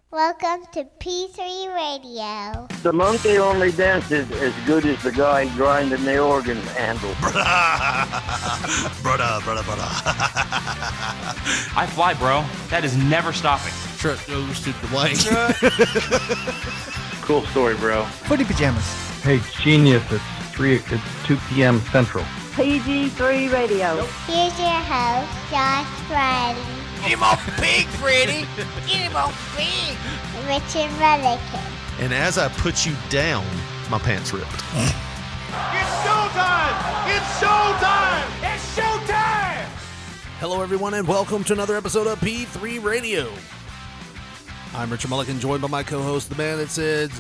Welcome to P3 Radio. The monkey only dances as good as the guy grinding the organ handle. Brother. I fly, bro. That is never stopping. Truck goes to the white. Cool story, bro. Footy pajamas. Hey, genius, it's 2 p.m. Central. PG3 Radio. Here's your host, Josh Riley. Get him off pig, Freddy. Get him off pig. Richard Mullican. And as I put you down, my pants ripped. It's showtime! It's showtime! It's showtime! Hello, everyone, and welcome to another episode of P3 Radio. I'm Richard Mullican, joined by my co-host, the man that said,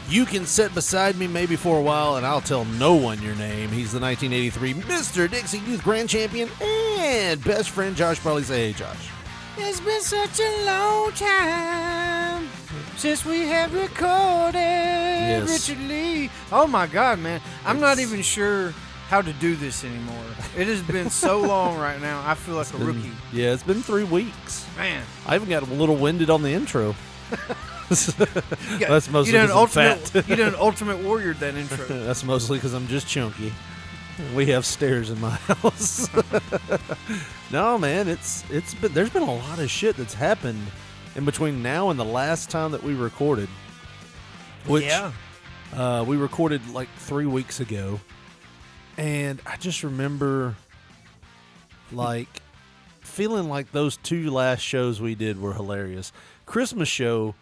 "You can sit beside me maybe for a while, and I'll tell no one your name." He's the 1983 Mr. Dixie Youth Grand Champion and best friend, Josh Barley. Say, hey, Josh. It's been such a long time since we have recorded Richard Lee. Oh my God, man. I'm not even sure how to do this anymore. It has been so long right now. I feel like a rookie. Yeah, it's been 3 weeks. Man. I even got a little winded on the intro. That's mostly you done because I'm fat. You done Ultimate Warrior that intro. That's mostly because I'm just chunky. We have stairs in my house. No, man, it's been, there's been a lot of shit that's happened in between now and the last time that we recorded. Which we recorded like 3 weeks ago, and I just remember like feeling like those 2 last shows we did were hilarious. Christmas show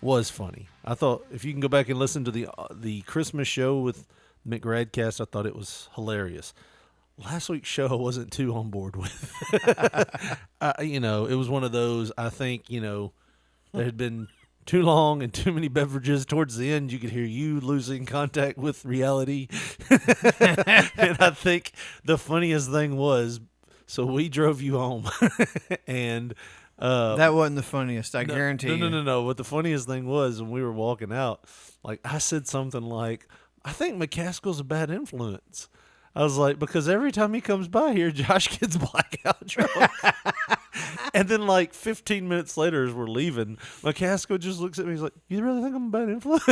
was funny. I thought if you can go back and listen to the Christmas show with Mick Radcast, I thought it was hilarious. Last week's show I wasn't too on board with. It was one of those, I think, there had been too long and too many beverages. Towards the end, you could hear you losing contact with reality. And I think the funniest thing was, so we drove you home and that wasn't the funniest, I guarantee you. No. What the funniest thing was when we were walking out, like I said something like, I think McCaskill's a bad influence. I was like, because every time he comes by here, Josh gets blackout drunk. And then like 15 minutes later as we're leaving, McCaskill just looks at me, he's like, you really think I'm a bad influence?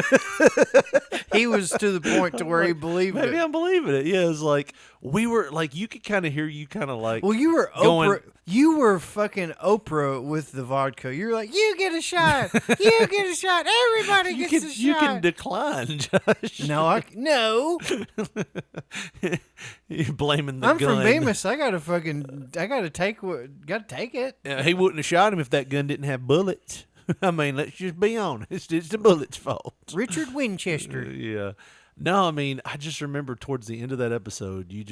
He was to the point to where he believed maybe it. I'm believing it. Yeah, it was like, we were like, you could kind of hear you kind of like. Well, you were going, Oprah. You were fucking Oprah with the vodka. You were like, you get a shot. You get a shot. Everybody gets a shot. You can decline, Josh. No. You're blaming the I'm gun. from Bemis. I gotta take it. He wouldn't have shot him if that gun didn't have bullets. I mean, let's just be honest. It's the bullets' fault. Richard Winchester. Yeah. No, I mean, I just remember towards the end of that episode, you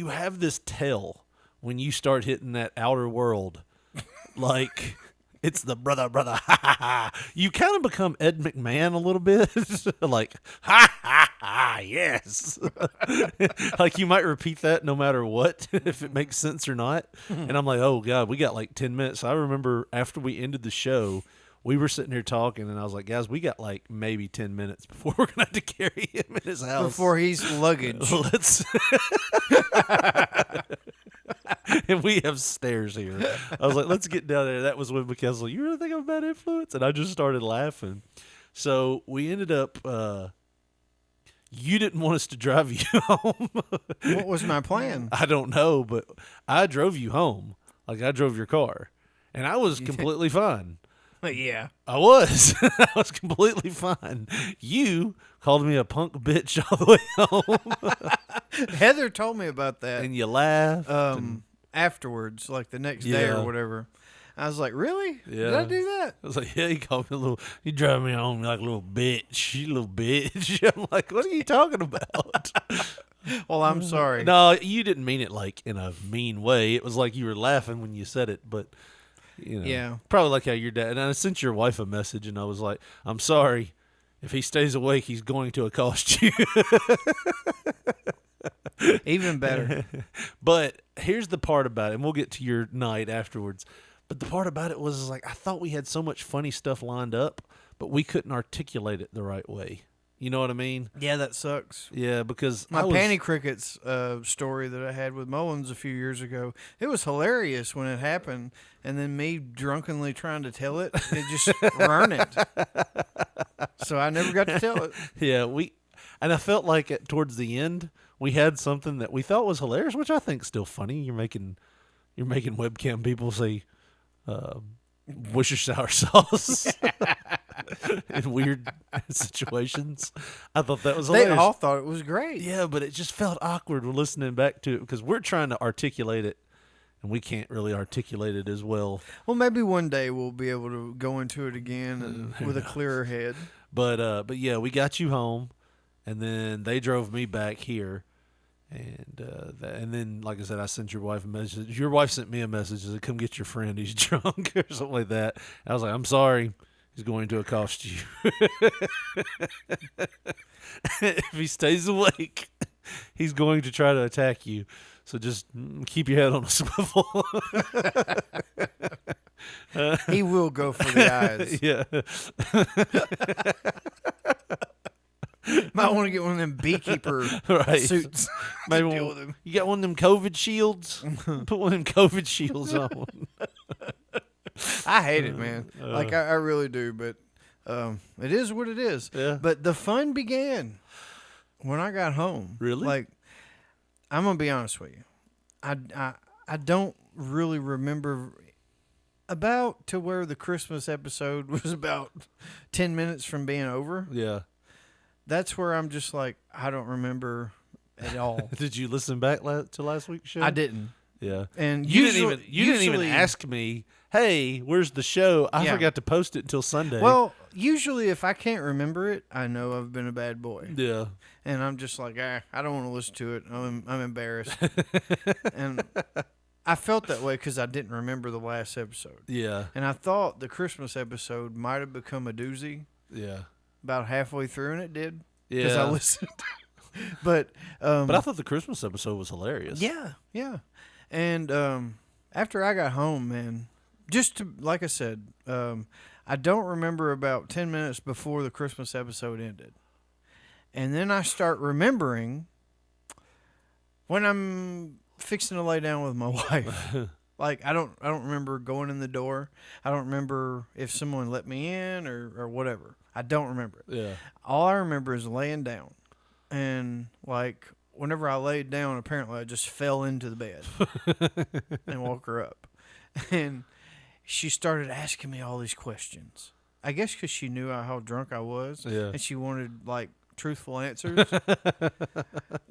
have this tell when you start hitting that outer world, like it's the brother. You kind of become Ed McMahon a little bit, like yes. Like you might repeat that no matter what, if it makes sense or not. And I'm like, oh God, we got like 10 minutes. I remember after we ended the show, we were sitting here talking, and I was like, guys, we got like maybe 10 minutes before we're going to have to carry him in his house. Before he's luggage. Let's. And we have stairs here. I was like, let's get down there. That was when McKesson, you really think I'm a bad influence? And I just started laughing. So we ended up, you didn't want us to drive you home. What was my plan? I don't know, but I drove you home. Like I drove your car. And I was completely fine. Yeah. I was. I was completely fine. You called me a punk bitch all the way home. Heather told me about that. And you laughed. Afterwards, like the next day or whatever. I was like, really? Yeah. Did I do that? I was like, yeah, you called me you drive me home like a little bitch. You little bitch. I'm like, what are you talking about? Well, I'm sorry. No, you didn't mean it like in a mean way. It was like you were laughing when you said it, but yeah, probably like how your dad. And I sent your wife a message, and I was like, I'm sorry. If he stays awake, he's going to accost you. Even better. But here's the part about it, and we'll get to your night afterwards. But the part about it was like, I thought we had so much funny stuff lined up, but we couldn't articulate it the right way. You know what I mean? Yeah, that sucks. Yeah, because My I was, Panty Crickets story that I had with Mullins a few years ago, it was hilarious when it happened, and then me drunkenly trying to tell it, it just ruined it. So I never got to tell it. Yeah, and I felt like towards the end we had something that we thought was hilarious, which I think is still funny. You're making webcam people say Worcestershire sauce in weird situations. I thought that was hilarious. They all thought it was great. Yeah, but it just felt awkward listening back to it because we're trying to articulate it, and we can't really articulate it as well. Well, maybe one day we'll be able to go into it again and with a clearer head. But yeah, we got you home, and then they drove me back here, and then like I said, I sent your wife a message. Your wife sent me a message that said, "Come get your friend. He's drunk," or something like that. I was like, "I'm sorry. He's going to accost you. If he stays awake, he's going to try to attack you. So just keep your head on a swivel." He will go for the eyes. Yeah. Might want to get one of them beekeeper Right. suits. Maybe deal with him. you got one of them COVID shields? Put one of them COVID shields on. I hate it, man. Like I really do, but it is what it is. Yeah. But the fun began when I got home. Really? Like, I'm gonna be honest with you. I don't really remember about to where the Christmas episode was about 10 minutes from being over. Yeah. That's where I'm just like, I don't remember at all. Did you listen back to last week's show? I didn't. Yeah. And You usually, didn't even ask me, "Hey, where's the show?" I Yeah. forgot to post it until Sunday. Well, usually if I can't remember it, I know I've been a bad boy. yeah. And I'm just like, I don't want to listen to it. I'm embarrassed. And I felt that way because I didn't remember the last episode. Yeah. And I thought the Christmas episode might have become a doozy Yeah. about halfway through, and it did. Yeah. Because I listened. But I thought the Christmas episode was hilarious. yeah. And after I got home, man, like I said, I don't remember about 10 minutes before the Christmas episode ended. And then I start remembering when I'm fixing to lay down with my wife. Like I don't remember going in the door. I don't remember if someone let me in or whatever. I don't remember it. Yeah. All I remember is laying down. And like whenever I laid down, apparently I just fell into the bed and woke her up. And she started asking me all these questions. I guess because she knew how drunk I was. Yeah. And she wanted like truthful answers.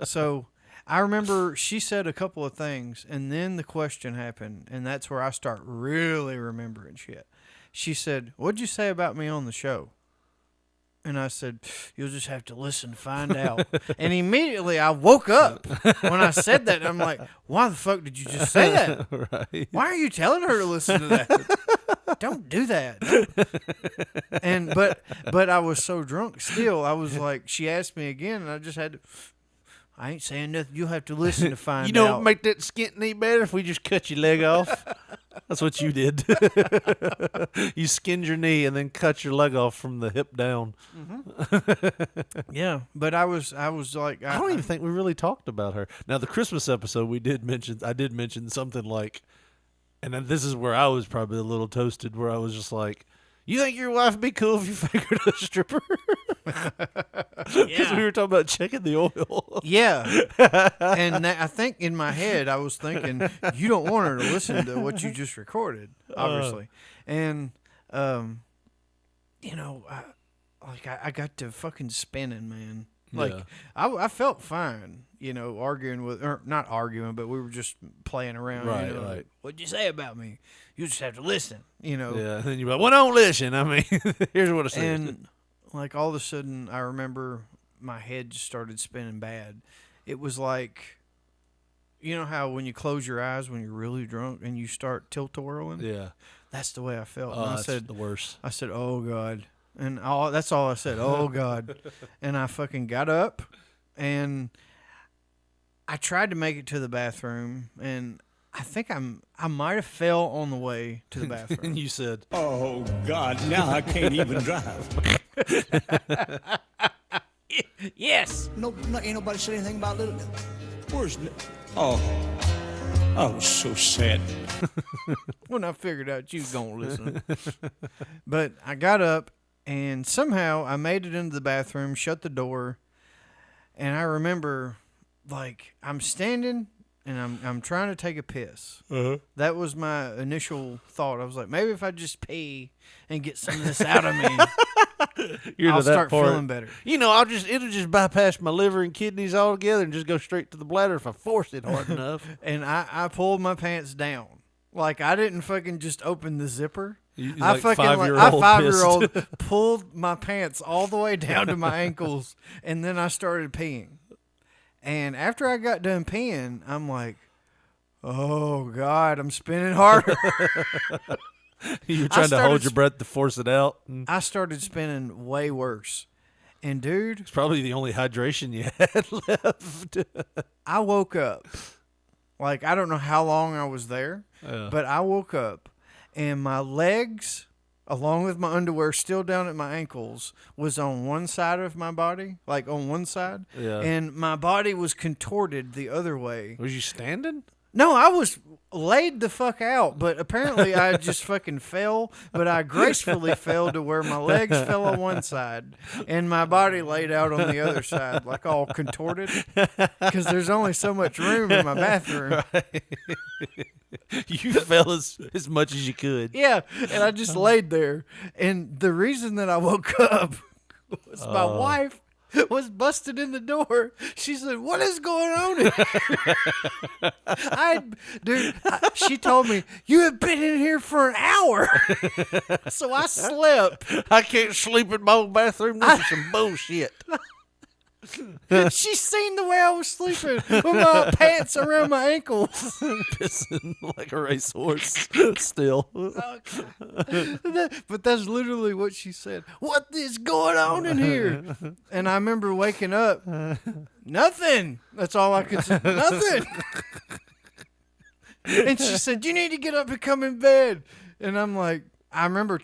So I remember she said a couple of things, and then the question happened, and that's where I start really remembering shit. She said, "What'd you say about me on the show?" And I said, "You'll just have to listen to find out." And immediately I woke up when I said that. I'm like, why the fuck did you just say that? Right. Why are you telling her to listen to that? Don't do that. And but I was so drunk still. I was like, she asked me again, and I just had to. I ain't saying nothing. You'll have to listen to find out. You don't make that skin any better if we just cut your leg off. That's what you did. You skinned your knee and then cut your leg off from the hip down. Mm-hmm. Yeah, but I was like, I don't even think we really talked about her. Now, the Christmas episode, I did mention something like, and then this is where I was probably a little toasted, where I was just like, "You think your wife would be cool if you fingered a stripper?" Because we were talking about checking the oil. Yeah. And I think in my head, I was thinking, you don't want her to listen to what you just recorded, obviously. And, you know, I got to fucking spinning, man. Like, Yeah. I felt fine, you know, arguing with, or not arguing, but we were just playing around. Right, you know, right. like, what'd you say about me? You just have to listen, you know. Yeah, and then you're like, "Well, don't listen." I mean, here's what I said. And like all of a sudden, I remember my head just started spinning bad. It was like, you know how when you close your eyes when you're really drunk and you start tilt-a-whirling? Yeah. That's the way I felt. Oh, And that's the worst. I said, "Oh God," and that's all I said. "Oh God," and I fucking got up, and I tried to make it to the bathroom, and I think I might have fell on the way to the bathroom. And you said, "Oh God, now I can't even drive." Yes. No, ain't nobody said anything about little. Where's? Oh, I was so sad. When I figured out you was gonna listen, but I got up and somehow I made it into the bathroom, shut the door, and I remember, like, I'm standing and I'm trying to take a piss. That was my initial thought. I was like, maybe if I just pee and get some of this out of me, I'll start feeling better. You know, it'll just bypass my liver and kidneys altogether and just go straight to the bladder if I force it hard enough. And I pulled my pants down. Like, I didn't fucking just open the zipper. I I five-year-old pulled my pants all the way down to my ankles, and then I started peeing. And after I got done peeing, I'm like, oh, God, I'm spinning harder. You were trying to hold your breath to force it out. I started spinning way worse. And, dude, It's probably the only hydration you had left. I woke up. Like, I don't know how long I was there, but I woke up, and my legs, along with my underwear still down at my ankles, was on one side of my body, like on one side, and my body was contorted the other way. Was you standing? No, I was laid the fuck out, but apparently I just fucking fell, but I gracefully fell to where my legs fell on one side and my body laid out on the other side, like all contorted, because there's only so much room in my bathroom. Right. You fell as much as you could. Yeah, and I just laid there. And the reason that I woke up was my wife was busted in the door. She said, "What is going on in here?" She told me, "You have been in here for an hour." So I slept. I can't sleep in my own bathroom. This is some bullshit. She seen the way I was sleeping with my pants around my ankles. Pissing like a racehorse still. But that's literally what she said. What is going on in here? And I remember waking up. Nothing. That's all I could say. Nothing. And she said, "You need to get up and come in bed." And I'm like, I remember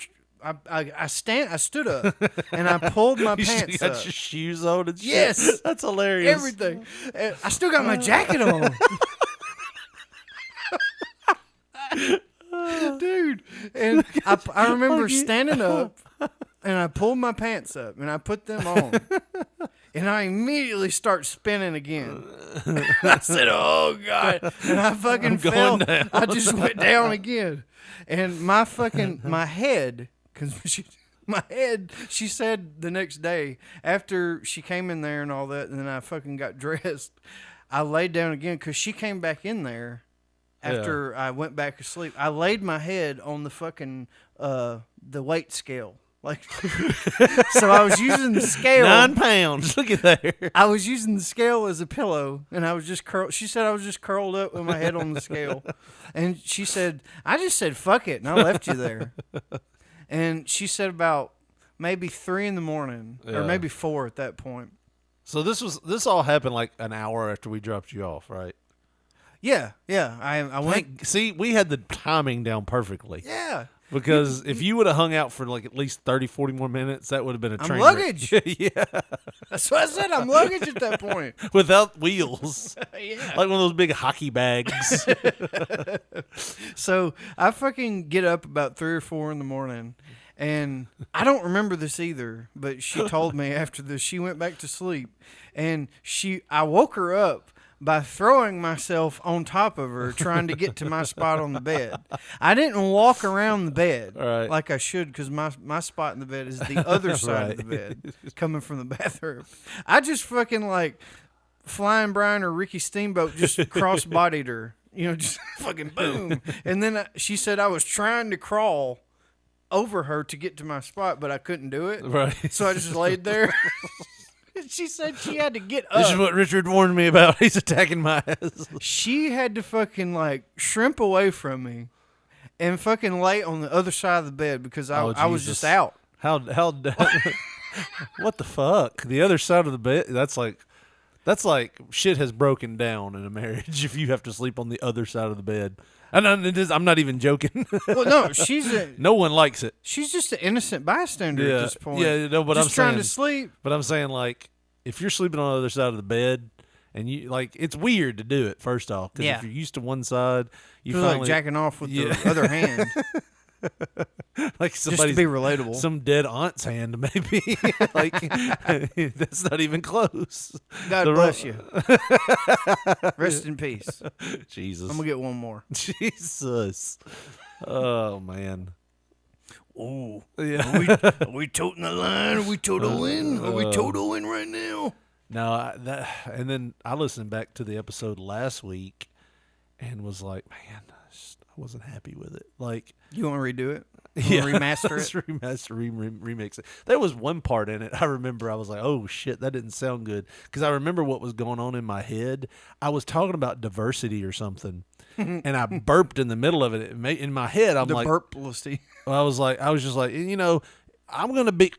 I stood up and I pulled my pants got up. your shoes on and shit. Yes. That's hilarious. Everything. And I still got my jacket on. Dude. And I remember standing up and I pulled my pants up and I put them on. And I immediately start spinning again. I said, "Oh, God." And I fucking fell. Down. I just went down again. And my head, she said the next day, after she came in there and all that, and then I fucking got dressed, I laid down again because she came back in there after I went back to sleep. I laid my head on the fucking, the weight scale. Like, so I was using the scale. 9 pounds. Look at there. I was using the scale as a pillow, and I was just curled. She said I was just curled up with my head on the scale, and she said, "I just said fuck it," and I left you there. And she said about maybe 3 a.m, or maybe 4 at that point. So this all happened like an hour after we dropped you off, right? Yeah. I went. See, we had the timing down perfectly. Yeah. Because if you would have hung out for like at least 30, 40 more minutes, that would have been a train luggage. wreck. Yeah. That's what I said. I'm luggage at that point. Without wheels. Yeah. Like one of those big hockey bags. So I fucking get up about 3 or 4 in the morning, and I don't remember this either, but she told me after this, she went back to sleep, and I woke her up by throwing myself on top of her, trying to get to my spot on the bed. I didn't walk around the bed like I should, because my spot in the bed is the other side of the bed, coming from the bathroom. I just fucking like Flying Brian or Ricky Steamboat just cross-bodied her. You know, just fucking boom. And then she said I was trying to crawl over her to get to my spot, but I couldn't do it. Right. So I just laid there. She said she had to get up. This is what Richard warned me about. He's attacking my ass. She had to fucking like shrimp away from me and fucking lay on the other side of the bed because I was just out. How what the fuck? The other side of the bed? That's like shit has broken down in a marriage if you have to sleep on the other side of the bed. And I'm not even joking. Well, no, no one likes it. She's just an innocent bystander at this point. Yeah, no, but just I'm saying, trying to sleep. But I'm saying, like, if you're sleeping on the other side of the bed, and you like, it's weird to do it. First off, because Yeah. if you're used to one side, you Feels finally like jacking off with Yeah. the other hand. like Just to somebody's be relatable. some dead aunt's hand, maybe. Like that's not even close. God The bless you. Rest in peace. Jesus. I'm going to get one more. Jesus. Oh man. Oh, Yeah. are we toting the line? Are we totaling? Are we totaling right now? No, and then I listened back to the episode last week and was like, man, I wasn't happy with it. Like, You want to redo it? yeah, Remaster let's it? remix it. There was one part in it I remember. I was like, oh shit, that didn't sound good, because I remember what was going on in my head. I was talking about diversity or something, and I burped in the middle of it. In my head, I'm The like, burplicity. I was just like, you know, I'm gonna be.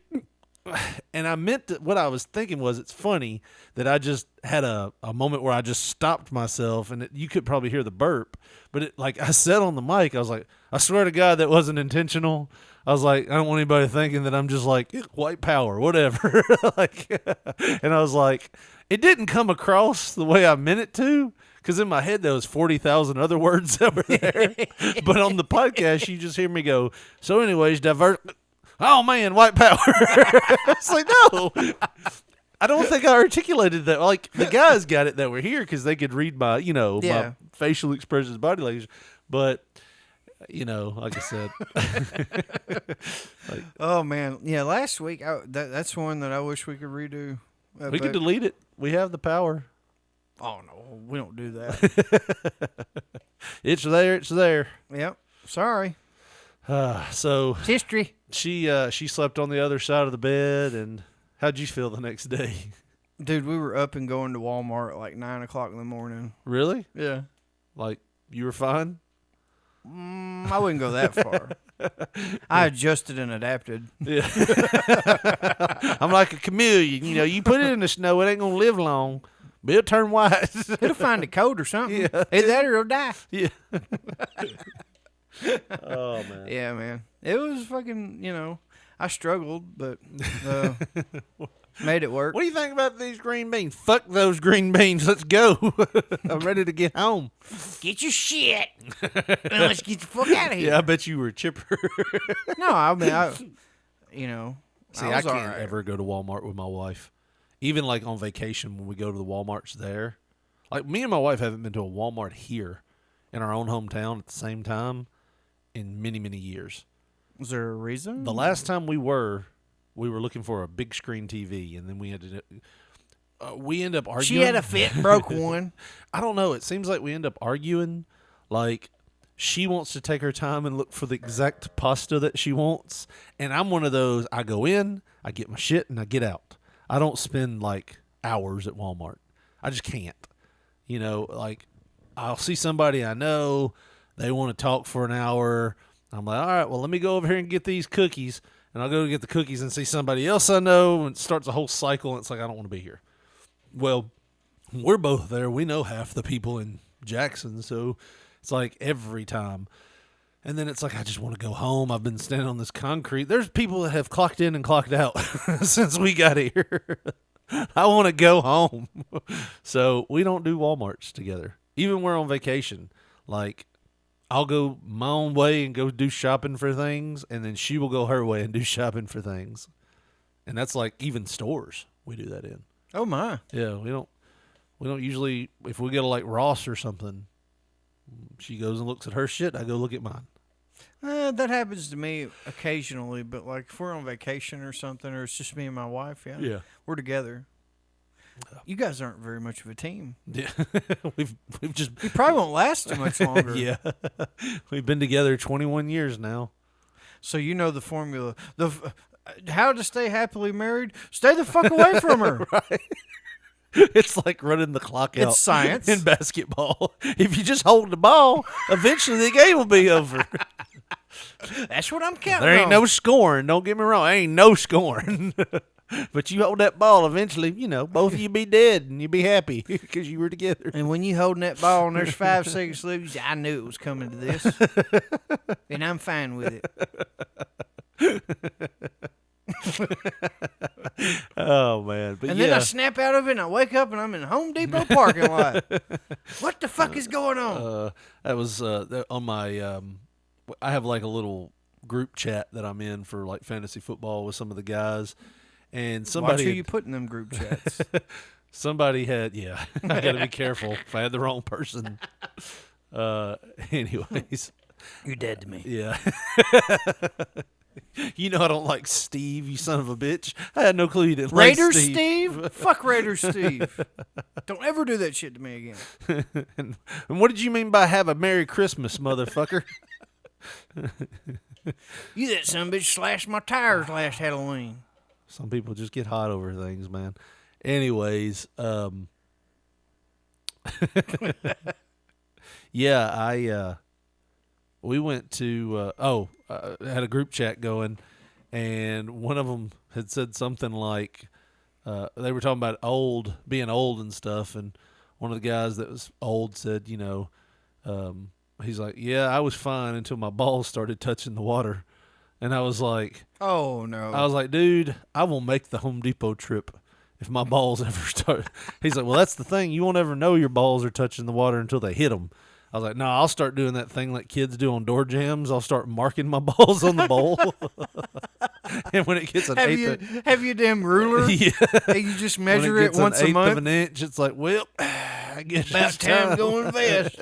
And I meant to, what I was thinking was, it's funny that I just had a moment where I just stopped myself, and you could probably hear the burp, but it, like I said on the mic, I was like, I swear to God that wasn't intentional. I was like, I don't want anybody thinking that I'm just like white power, whatever. Like, and I was like, it didn't come across the way I meant it to, because in my head there was 40,000 other words that were there, but on the podcast you just hear me go, so anyways, oh man, white power. It's like, no, I don't think I articulated that. Like, the guys got it that were here because they could read my, you know, my facial expressions, body language. But, you know, like I said, Oh man, yeah. Last week, that's one that I wish we could redo. we could delete it. We have the power. Oh no, we don't do that. It's there. It's there. Yep. Sorry. So It's history. she slept on the other side of the bed. And how'd you feel the next day? Dude, we were up and going to Walmart at like 9 o'clock in the morning. Really? Yeah. Like, you were fine? I wouldn't go that far. I adjusted and adapted. Yeah. I'm like a chameleon. You know, you put it in the snow, it ain't gonna live long, but it'll turn white. It'll find a coat or something. Yeah. Either that or it'll die. Yeah. Oh man. Yeah, man. It was fucking, you know, I struggled, but made it work. What do you think about these green beans? Fuck those green beans. Let's go. I'm ready to get home. Get your shit. Let's get the fuck out of here. Yeah, I bet you were chipper. No, I mean, you know. See, I can't ever go to Walmart with my wife. Even like on vacation when we go to the Walmarts there. Like, me and my wife haven't been to a Walmart here in our own hometown at the same time in many, many years. Was there a reason? The last time we were looking for a big screen TV, and then we ended up arguing. She had a fit, broke one. I don't know. It seems like we end up arguing. Like, she wants to take her time and look for the exact pasta that she wants, and I'm one of those. I go in, I get my shit, and I get out. I don't spend like hours at Walmart. I just can't. You know, like, I'll see somebody I know, they want to talk for an hour. I'm like, all right, well, let me go over here and get these cookies. And I'll go get the cookies and see somebody else I know, and it starts a whole cycle, and it's like, I don't want to be here. Well, we're both there. We know half the people in Jackson, so it's like every time. And then it's like, I just want to go home. I've been standing on this concrete. There's people that have clocked in and clocked out since we got here. I want to go home. So we don't do Walmarts together. Even when we're on vacation, like, I'll go my own way and go do shopping for things, and then she will go her way and do shopping for things. And that's like even stores we do that in. Oh my. Yeah, we don't usually, if we go to like Ross or something, she goes and looks at her shit, I go look at mine. That happens to me occasionally, but like if we're on vacation or something, or it's just me and my wife, Yeah. we're together. You guys aren't very much of a team. Yeah. we've just You probably won't last too much longer. Yeah. We've been together 21 years now. So you know the formula. How to stay happily married? Stay the fuck away from her. Right. It's like running the clock out. It's science. In basketball. If you just hold the ball, eventually the game will be over. That's what I'm counting There ain't on. no scoring. Don't get me wrong. There ain't no scoring. But you hold that ball, eventually, you know, both of you be dead and you be happy because you were together. And when you holding that ball and there's 5 seconds left, you say, I knew it was coming to this. And I'm fine with it. Oh man, man. But And yeah, then I snap out of it, and I wake up, and I'm in the Home Depot parking lot. What the fuck is going on? that was on my. I have like a little group chat that I'm in for like fantasy football with some of the guys, and somebody. Watch who you put in them group chats. Somebody had, yeah. I got to be careful if I had the wrong person. Anyways, You're dead to me. yeah. You know I don't like Steve, you son of a bitch. I had no clue you didn't Raider like Steve. Steve? Fuck Raider Steve. Don't ever do that shit to me again. And what did you mean by have a Merry Christmas, motherfucker? You that son of a bitch slashed my tires last Halloween. Some people just get hot over things, man. Anyways, yeah, we went to had a group chat going, and one of them had said something like they were talking about being old and stuff, and one of the guys that was old said, he's like, yeah, I was fine until my balls started touching the water. And I was like, oh no. Dude, I will make the Home Depot trip if my balls ever start. He's like, well, that's the thing. You won't ever know your balls are touching the water until they hit them. I was like, no, I'll start doing that thing like kids do on door jams. I'll start marking my balls on the bowl. And when it gets an have you damn ruler? Yeah. And you just measure when it gets once an a eighth month? of an inch, it's like, well, I guess About it's time to invest.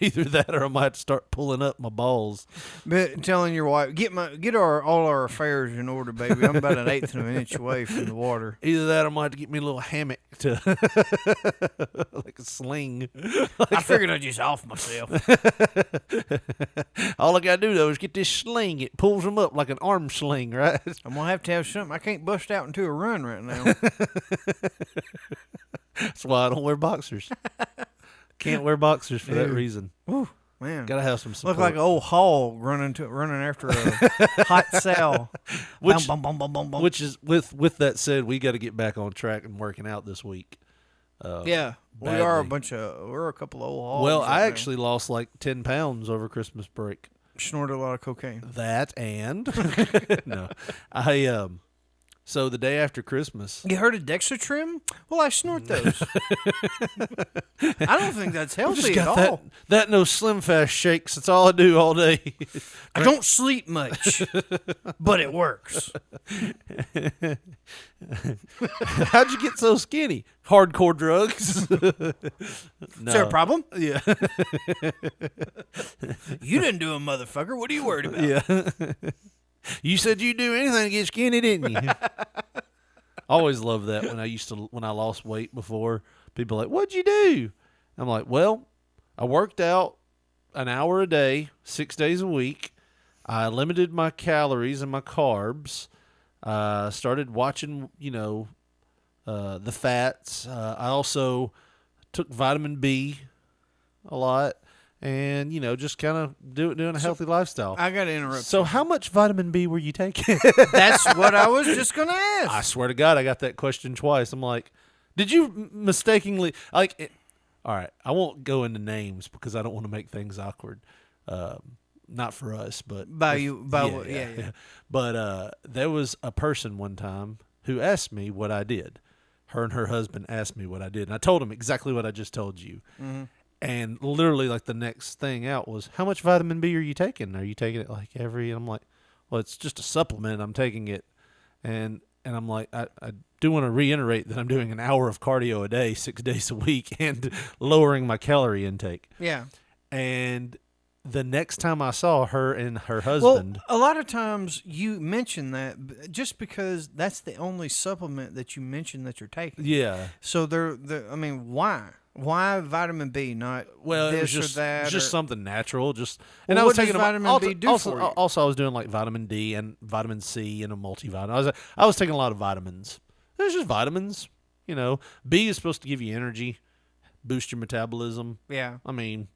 Either that or I might start pulling up my balls. But telling your wife, get all our affairs in order, baby. I'm about an eighth of an inch away from the water. Either that or I might have to get me a little hammock to like a sling. I figured I'd just off myself. All I gotta do though is get this sling. It pulls them up like an arm sling, right? I'm gonna have to have something. I can't bust out into a run right now. That's why I don't wear boxers. Can't wear boxers for that Dude. reason. Whew, man, Gotta have some support. look like an old hog running after a hot sow. Which, Bum, bum, bum, bum, bum. which is with that said, we got to get back on track and working out this week. Yeah, we badly. are we're a couple of old hogs. Well, right I now. actually lost like 10 pounds over Christmas break. snorted a lot of cocaine. That and no, so the day after Christmas. You heard of Dexatrim? Well, I snort those. I don't think that's healthy at all. That and those Slim Fast shakes. That's all I do all day. I don't sleep much, but it works. How'd you get so skinny? Hardcore drugs. Is there a problem? Yeah. You didn't do a motherfucker. What are you worried about? Yeah. You said you'd do anything to get skinny, didn't you? I always loved that when I lost weight before. People are like, what'd you do? I'm like, well, I worked out an hour a day, 6 days a week. I limited my calories and my carbs. Started watching, the fats. I also took vitamin B a lot. And, just kind of doing a healthy lifestyle. I got to interrupt. So how much vitamin B were you taking? That's what I was just going to ask. I swear to God, I got that question twice. I'm like, did you mistakenly all right, I won't go into names because I don't want to make things awkward. Not for us, but yeah. But there was a person one time who asked me what I did. Her and her husband asked me what I did, and I told them exactly what I just told you. Mm-hmm. And literally, like, the next thing out was, how much vitamin B are you taking? Are you taking it, like, every... And I'm like, well, it's just a supplement. I'm taking it. And I'm like, I do want to reiterate that I'm doing an hour of cardio a day, 6 days a week, and lowering my calorie intake. Yeah. And the next time I saw her and her husband... Well, a lot of times you mention that just because that's the only supplement that you mention that you're taking. Yeah. So why? Why vitamin B, not well, this it was just, or that? Just something natural. Just and I what was taking does vitamin B do also, for you? Also, I was doing like vitamin D and vitamin C and a multivitamin. I was taking a lot of vitamins. It was just vitamins. B is supposed to give you energy, boost your metabolism. Yeah. I mean,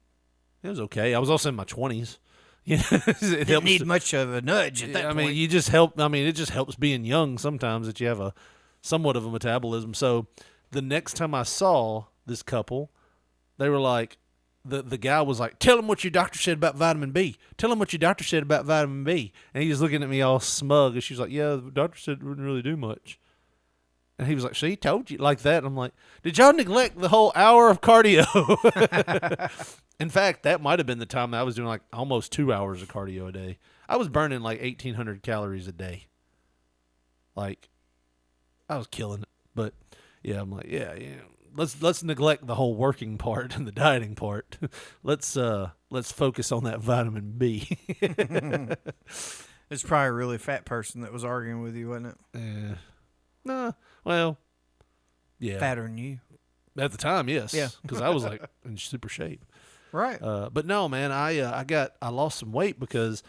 it was okay. I was also in my 20s. It didn't need much of a nudge at that point. I mean, you just help. I mean, it just helps being young sometimes that you have a somewhat of a metabolism. So the next time I saw this couple, they were like, the guy was like, tell him what your doctor said about vitamin B. Tell him what your doctor said about vitamin B. And he was looking at me all smug, and she was like, yeah, the doctor said it wouldn't really do much. And he was like, see, told you, like that. And I'm like, did y'all neglect the whole hour of cardio? In fact, that might have been the time that I was doing like almost 2 hours of cardio a day. I was burning like 1,800 calories a day. Like, I was killing it. But yeah, I'm like, yeah. Let's neglect the whole working part and the dieting part. Let's focus on that vitamin B. It's probably a really fat person that was arguing with you, wasn't it? Yeah. Nah. Well, yeah. Fatter than you. At the time, yes. Yeah. Because I was like in super shape. Right. But no, man, I lost some weight because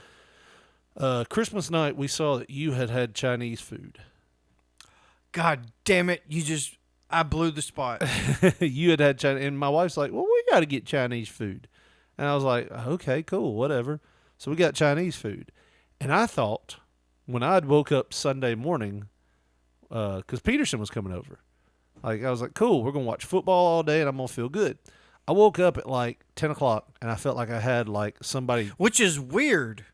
Christmas night we saw that you had Chinese food. God damn it! I blew the spot. You had Chinese, and my wife's like, "Well, we got to get Chinese food," and I was like, "Okay, cool, whatever." So we got Chinese food, and I thought when I'd woke up Sunday morning, because Peterson was coming over, like I was like, "Cool, we're gonna watch football all day, and I'm gonna feel good." I woke up at like 10 o'clock, and I felt like I had like somebody, which is weird,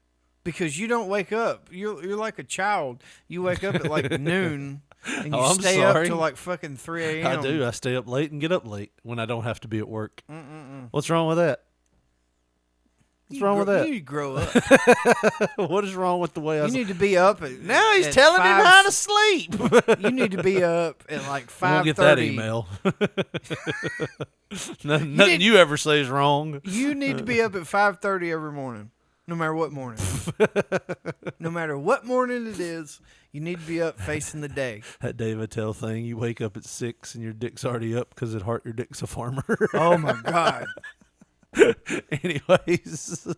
because you don't wake up. You're like a child. You wake up at like noon. And you stay up till like fucking 3 a.m. I do. I stay up late and get up late when I don't have to be at work. What's wrong with that? What's wrong with that? You need to grow up. What is wrong with the way You need to be up at... Now he's telling him how to sleep. You need to be up at like 5:30. Won't get that email. Nothing you ever say is wrong. You need to be up at 5:30 every morning. No matter what morning. No matter what morning it is, you need to be up facing the day. That Dave Attell thing, you wake up at 6 and your dick's already up because at heart your dick's a farmer. Oh, my God. Anyways,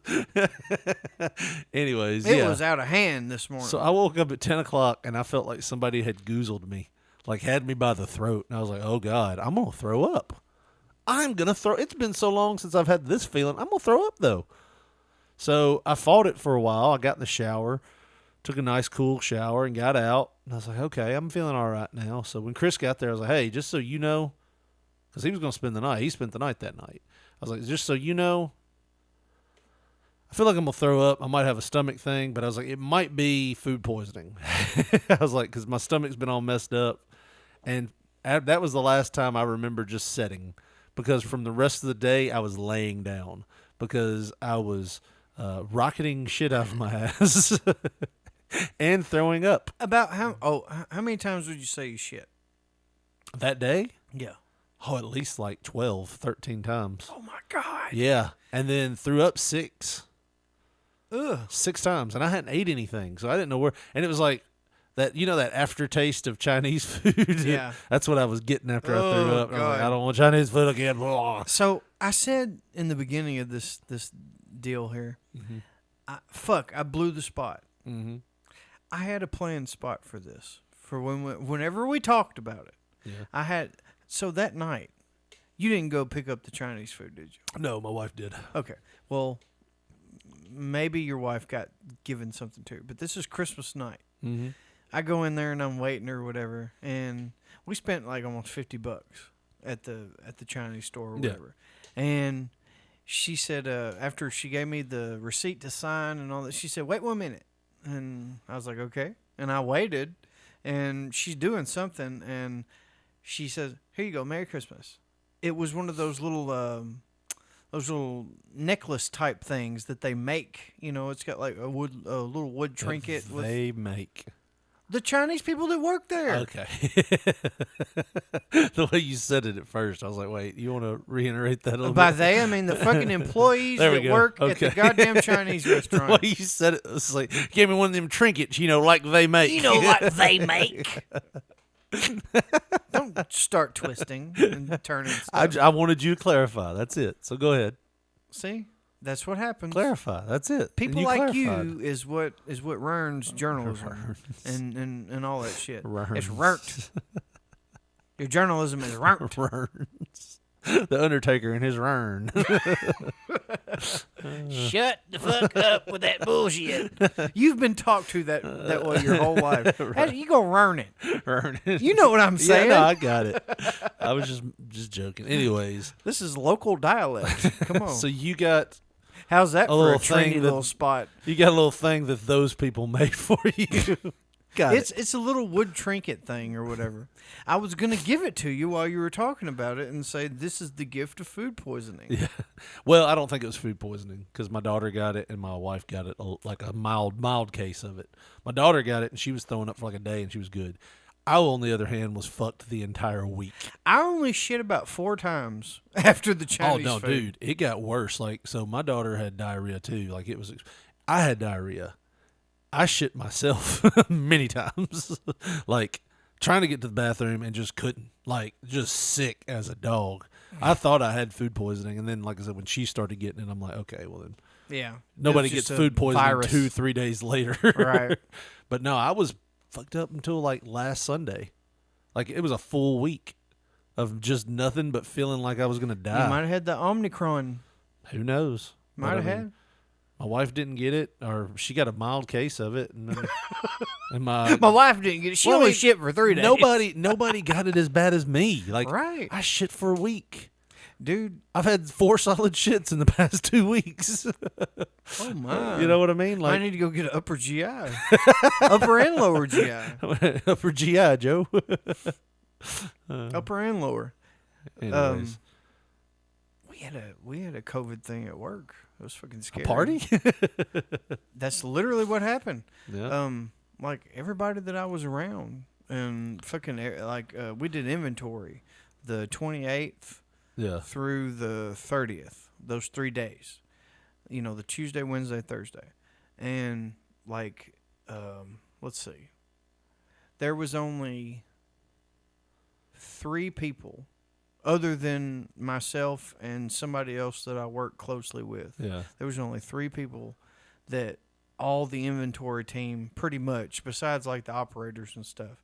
It was out of hand this morning. So I woke up at 10 o'clock and I felt like somebody had goozled me, like had me by the throat. And I was like, oh, God, I'm going to throw up. I'm going to throw. It's been so long since I've had this feeling. I'm going to throw up, though. So I fought it for a while. I got in the shower, took a nice cool shower, and got out. And I was like, okay, I'm feeling all right now. So when Chris got there, I was like, hey, just so you know, because he was going to spend the night. He spent the night that night. I was like, just so you know, I feel like I'm going to throw up. I might have a stomach thing, but I was like, it might be food poisoning. I was like, because my stomach's been all messed up. And that was the last time I remember just sitting, because from the rest of the day, I was laying down because I was rocketing shit out of my ass and throwing up. About how many times would you say you shit? That day? Yeah. Oh, at least like 12, 13 times. Oh, my God. Yeah. And then threw up 6. Ugh. 6 times. And I hadn't ate anything, so I didn't know where. And it was like that, that aftertaste of Chinese food. Yeah. That's what I was getting after I threw up. God. I was like, I don't want Chinese food again. Blah. So I said in the beginning of this deal here, I blew the spot. Mm-hmm. I had a planned spot for this, for whenever we talked about it. Yeah. So that night, you didn't go pick up the Chinese food, did you? No, my wife did. Okay. Well, maybe your wife got given something too, but this is Christmas night. Mm-hmm. I go in there and I'm waiting or whatever, and we spent like almost $50 at the Chinese store or whatever. Yeah. And she said, after she gave me the receipt to sign and all that, she said, wait 1 minute. And I was like, okay. And I waited, and she's doing something, and she says, here you go, Merry Christmas. It was one of those little necklace type things that they make. It's got like a little wood trinket. They make. The Chinese people that work there. Okay. The way you said it at first, I was like, wait, you want to reiterate that a little By bit? they, I mean the fucking employees that work at the goddamn Chinese restaurant. The way you said it, it's like, give me one of them trinkets, like they make. Like they make. Don't start twisting and turning stuff. I wanted you to clarify. That's it. So go ahead. See? That's what happens. Clarify. That's it. People like you is what ruins journalism and all that shit. Ruins. It's runt. Your journalism is runt. Runs. The Undertaker and his urn. Shut the fuck up with that bullshit. You've been talked to that way your whole life. Right. You go run it. Urn it. You know what I'm saying. Yeah, no, I got it. I was just joking. Anyways, This is local dialect. Come on. so you got How's that for a little trendy thing little spot? you got a little thing that those people made for you. Got it. It's a little wood trinket thing or whatever. I was gonna give it to you while you were talking about it and say this is the gift of food poisoning. Yeah. Well, I don't think it was food poisoning because my daughter got it and my wife got it, like a mild case of it. My daughter got it and she was throwing up for like a day and she was good. I, on the other hand, was fucked the entire week. I only shit about 4 times after the Chinese no, food. dude, it got worse. Like, so my daughter had diarrhea too. Like, I had diarrhea. I shit myself many times. Like, trying to get to the bathroom and just couldn't. Like, just sick as a dog. I thought I had food poisoning, and then, like I said, when she started getting it, I'm like, okay, well then. Yeah. Nobody It's gets just a food poisoning virus. 2-3 days later. Right. But no, I was fucked up until like last Sunday. Like, it was a full week of just nothing but feeling like I was going to die. You might have had the Omicron. Who knows? But, Might have I mean, had. My wife didn't get it, or she got a mild case of it, and, then, and my wife didn't get it. She Well, I only mean, shit for 3 days. nobody got it as bad as me. Like, Right. I shit for a week. Dude. I've had 4 solid shits in the past 2 weeks. Oh, my. You know what I mean? I Like need to go get an upper GI. Upper and lower GI. upper GI, Joe. Upper and lower. Anyways, We had a COVID thing at work. It was fucking a scary. party? That's literally what happened. Yeah. Like everybody that I was around and fucking we did inventory the 28th Yeah. through the 30th, those 3 days. You know, the Tuesday, Wednesday, Thursday. And like let's see. There was only 3 people other than myself and somebody else that I work closely with. Yeah. There was only 3 people that all the inventory team, pretty much, besides like the operators and stuff,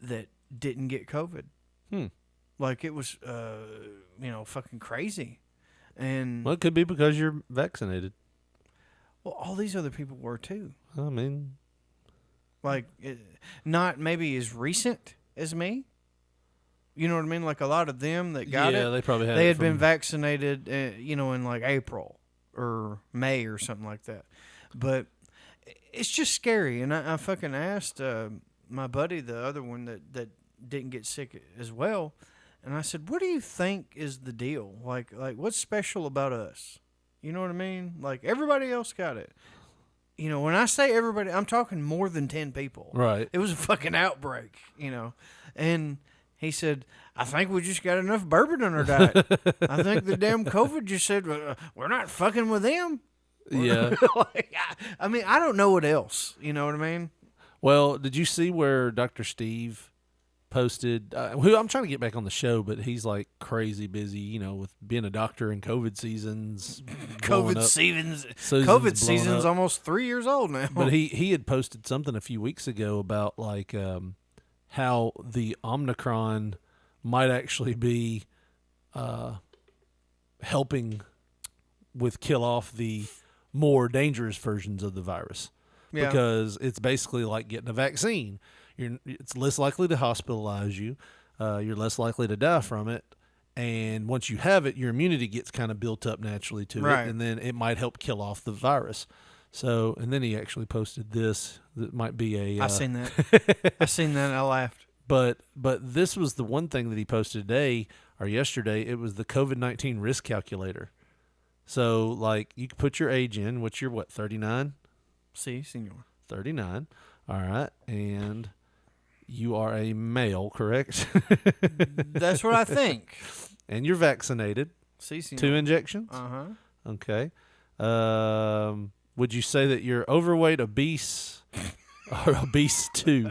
that didn't get COVID. Like it was, fucking crazy. And Well, it could be because you're vaccinated. well, all these other people were too. I mean, Like, not maybe as recent as me. You know what I mean? Like a lot of them that got yeah, it, they probably had. they it had been from- vaccinated, in like April or May or something like that. But it's just scary. And I fucking asked my buddy, the other one that didn't get sick as well, and I said, "What do you think is the deal? Like what's special about us? You know what I mean? Like everybody else got it. You know, when I say everybody, I'm talking more than 10 people. Right. It was a fucking outbreak. And he said, I think we just got enough bourbon in our diet. I think the damn COVID just said, we're not fucking with them. Yeah. I mean, I don't know what else. You know what I mean? Well, did you see where Dr. Steve posted? Who I'm trying to get back on the show, but he's like crazy busy, with being a doctor and COVID seasons. COVID season's up. almost 3 years old now. But he had posted something a few weeks ago about like how the Omicron might actually be helping with kill off the more dangerous versions of the virus. Yeah. Because it's basically like getting a vaccine. It's less likely to hospitalize you. You're less likely to die from it. And once you have it, your immunity gets kind of built up naturally to Right. it. And then it might help kill off the virus. So, and then he actually posted this. That might be a. I seen that. I seen that and I laughed. But this was the one thing that he posted today or yesterday. It was the COVID-19 risk calculator. So, like, you can put your age in, which you're what, 39? Si, senor. 39. All right. And you are a male, correct? That's what I think. And you're vaccinated. Si, senor. 2 injections? Uh-huh. Okay. Would you say that you're overweight, obese, or obese 2?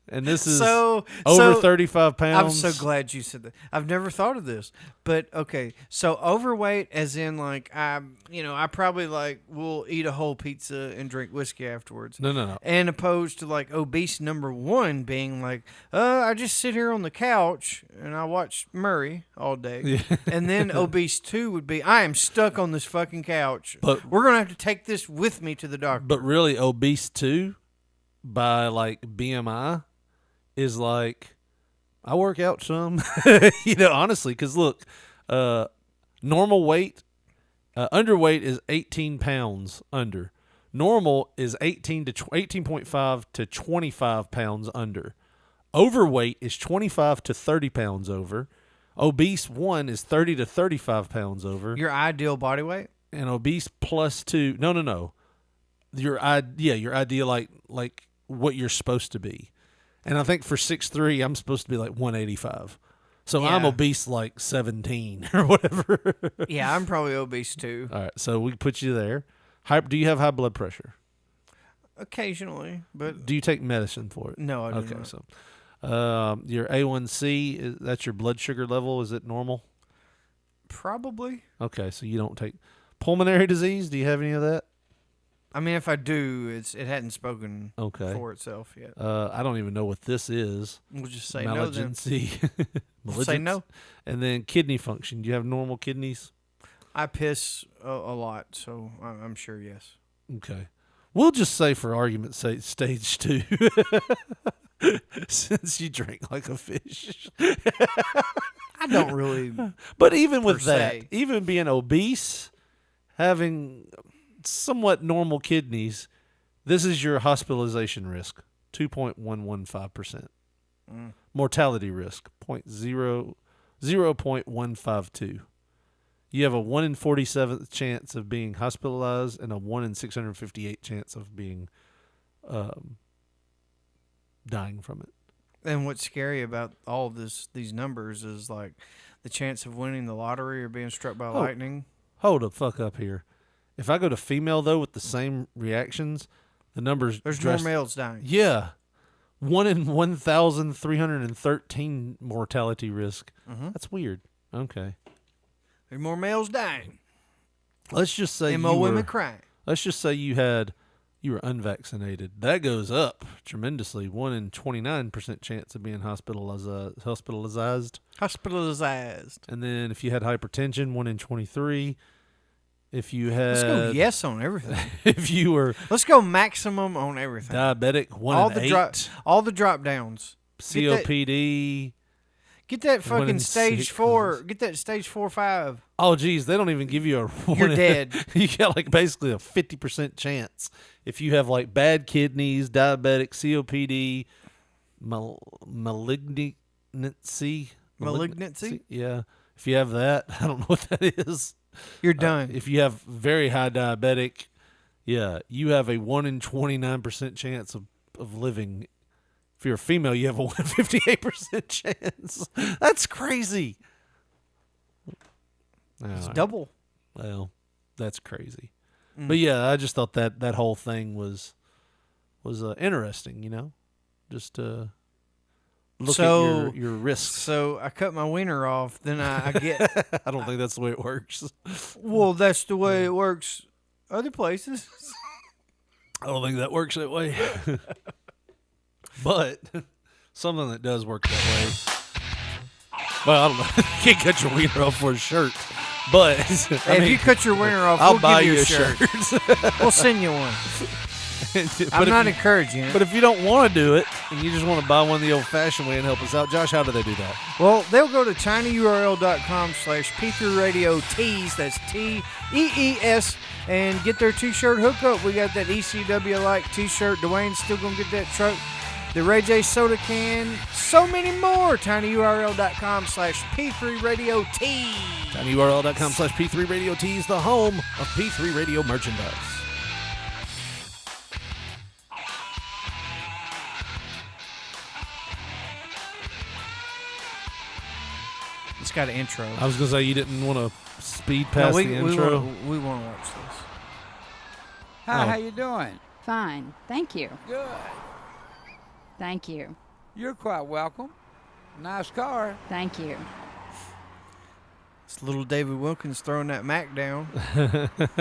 And this is So- over so- 35 pounds. I'm so glad you said that. I've never thought of this, but okay. So overweight, as in like I probably like will eat a whole pizza and drink whiskey afterwards. No. And opposed to like obese number one being like, I just sit here on the couch and I watch Murray all day. Yeah. And then obese two would be, I am stuck on this fucking couch. But- we're gonna have to take this with me to the doctor. But really, obese 2 by like BMI is like, I work out some, honestly, because look, normal weight, underweight is 18 pounds under. Normal is 18.5 to 25 pounds under. Overweight is 25 to 30 pounds over. Obese 1 is 30 to 35 pounds over. Your ideal body weight? And obese plus 2, no. Your ideal, like what you're supposed to be. And I think for 6'3", I'm supposed to be like 185. So I'm Yeah. obese like 17 or whatever. Yeah, I'm probably obese too. All right, so we put you there. Do you have high blood pressure? Occasionally, but Do you take medicine for it? no, I do Okay, not. so your A1C, that's your blood sugar level. Is it normal? Probably. Okay, so you don't take pulmonary disease. Do you have any of that? I mean, if I do, it hadn't spoken Okay. for itself yet. I don't even know what this is. We'll just say no then. Malignancy. We'll say no. And then kidney function. Do you have normal kidneys? I piss a lot, so I'm sure yes. Okay. We'll just say for argument's sake, stage 2. Since you drink like a fish. I don't really. But even with Per that, se. even being obese, having somewhat normal kidneys, this is your hospitalization risk, 2.115%. Mortality risk, 0.152. You have a 1 in 47 chance of being hospitalized and a 1 in 658 chance of being dying from it. And what's scary about all of these numbers is like the chance of winning the lottery or being struck by lightning. Hold the fuck up here. If I go to female, though, with the same reactions, the numbers... There's more males dying. Yeah. 1 in 1,313 mortality risk. That's weird. Okay. There's more males dying. Let's just say And more women crying. Let's just say you were unvaccinated. That goes up tremendously. 1 in 29% chance of being hospitalized. Hospitalized. And then if you had hypertension, 1 in 23. If you had... Let's go yes on everything. If you were... Let's go maximum on everything. Diabetic, 1 all in the 8. all the drop downs. COPD. Get that 1 in fucking stage 6. 4. Get that stage 4 or 5. Oh, geez, they don't even give you a... You're dead. You got like basically a 50% chance. If you have like bad kidneys, diabetic, COPD, malignancy. Malignancy? Yeah. If you have that, I don't know what that is. You're done. If you have very high diabetic, yeah, you have a 1 in 29% chance of living. If you're a female, you have a 58% chance. That's crazy. It's Oh, double. Well, that's crazy. But yeah, I just thought that whole thing was interesting, just look at your risks. So I cut my wiener off, then I get... I don't think that's the way it works. Well, that's the way it works other places. I don't think that works that way. But something that does work that way. Well, I don't know. You can't cut your wiener off for a shirt. But If you cut your wiener off, I'll we'll buy give you you a a shirt. shirt. We'll send you one. But I'm if not you- encouraging it. But if you don't want to do it and you just want to buy one the old-fashioned way and help us out, Josh, how do they do that? Well, they'll go to tinyurl.com/P3RadioTees, that's TEES, and get their t-shirt hookup. We got that ECW-like t-shirt. Dwayne's still going to get that truck. The Ray J soda can. So many more. tinyurl.com/P3RadioTees. tinyurl.com/P3RadioTees, the home of P3 Radio merchandise. It's got an intro. I was going to say you didn't want to speed past the intro. We want to watch this. Hi, Oh. how you doing? Fine. Thank you. Good. Thank you. You're quite welcome. Nice car. Thank you. It's little David Wilkins throwing that Mac down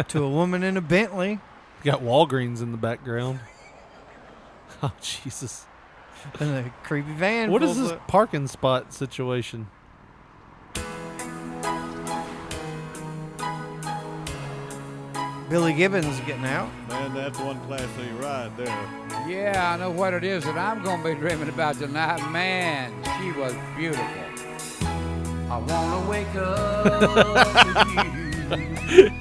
to a woman in a Bentley. Got Walgreens in the background. Oh, Jesus. And a creepy van. What is pulls this up. parking spot situation? Billy Gibbons getting out. Man, that's one class A ride there. Yeah, I know what it is that I'm going to be dreaming about tonight. Man, she was beautiful. I want to wake up with you.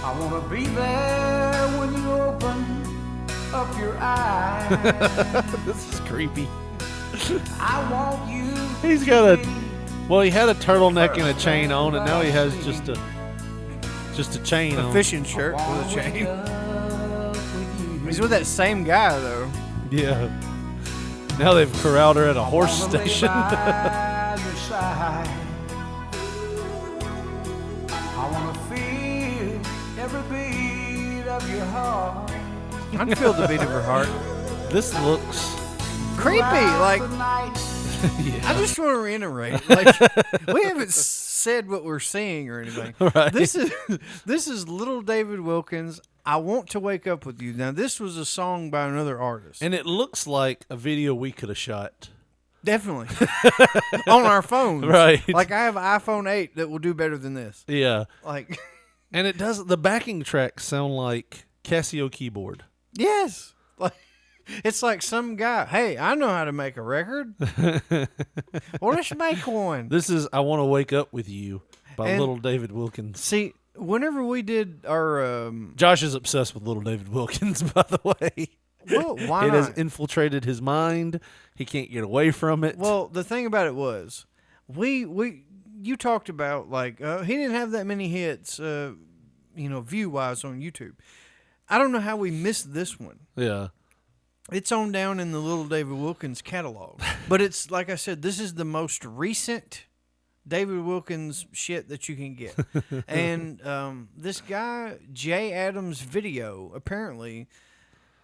I want to be there when you open up your eyes. This is creepy. I want you. He's got well, he had a turtleneck and a chain on, and now he has just a chain on. A fishing shirt with a chain. He's with that same guy, though. Yeah. Now they've corralled her at a horse station. I want to feel every beat of your heart. I can feel the beat of her heart. This looks creepy. Like, yeah. I just want to reiterate, like, we haven't said what we're seeing or anything. Right. This is little David Wilkins. I Want to Wake Up With You. Now, this was a song by another artist. And it looks like a video we could have shot. Definitely. On our phones. Right. Like, I have an iPhone 8 that will do better than this. Yeah. Like, and it does, the backing tracks sound like Casio keyboard. Yes. Like, it's like some guy, hey, I know how to make a record. Well, let's make one. This is I Want to Wake Up With You by And little David Wilkins. See, whenever we did our... Josh is obsessed with little David Wilkins, by the way. Well, why it not? has infiltrated his mind. He can't get away from it. Well, the thing about it was, you talked about, like, he didn't have that many hits, view-wise on YouTube. I don't know how we missed this one. Yeah. It's on down in the little David Wilkins catalog. But it's, like I said, this is the most recent David Wilkins shit that you can get. And this guy, Jay Adams Video, apparently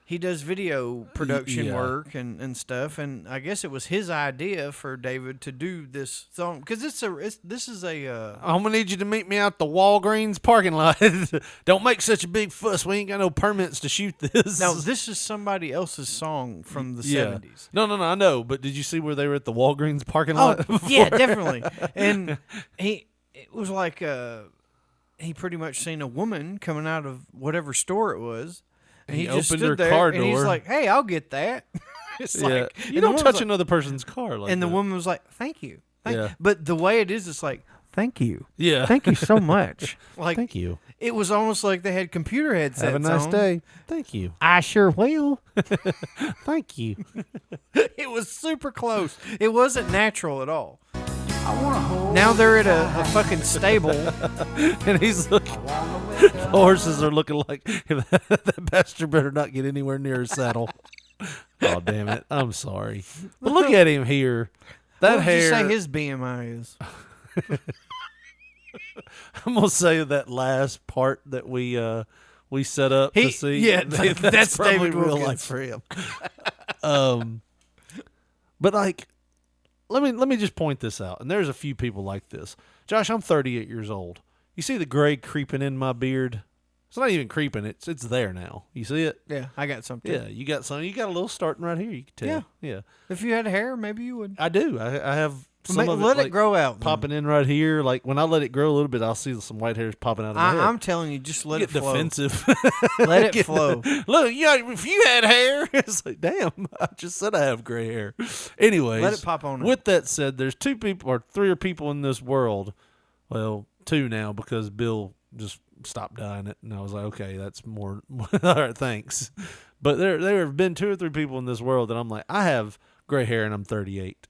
he does video production work and stuff. And I guess it was his idea for David to do this song. Because this is a... I'm going to need you to meet me out the Walgreens parking lot. Don't make such a big fuss. We ain't got no permits to shoot this. Now, this is somebody else's song from the 70s. No, I know. But did you see where they were at the Walgreens parking lot? Oh, yeah, definitely. And it was like he pretty much seen a woman coming out of whatever store it was. And he just opened stood her there, car and door. he's like, hey, I'll get that. It's like, you don't touch another person's car like and that. the woman was like, thank you. Yeah. But the way it is, it's like, thank you. Yeah. Thank you so much. Like, thank you. It was almost like they had computer headsets Have a nice on. day. Thank you. I sure will. Thank you. It was super close. It wasn't natural at all. Now they're at a fucking stable. And he's looking. The horses are looking like that bastard better not get anywhere near his saddle. Oh, damn it. I'm sorry. But look at him here. That What hair. did you say his BMI is? I'm going to say that last part that we set up to see. Yeah, that's probably David real Wilkins. life for him. But like, let me just point this out. And there's a few people like this. Josh, I'm 38 years old. You see the gray creeping in my beard? It's not even creeping. It's there now. You see it? Yeah, I got some too. Yeah, you got some. You got a little starting right here. You can tell. Yeah. If you had hair, maybe you would. I do. I have some of it. Let it like, grow out. popping in right here. Like when I let it grow a little bit, I'll see some white hairs popping out of my head. I'm telling you, just let Get it flow. defensive. Let it flow. Look, if you had hair, it's like, damn, I just said I have gray hair. Anyways, Let it pop on. With that said, there's two people or three people in this world. Well, two now because Bill just stopped dying it, and I was like, okay, that's more. All right, thanks. But there have been two or three people in this world that I'm like, I have gray hair and I'm 38.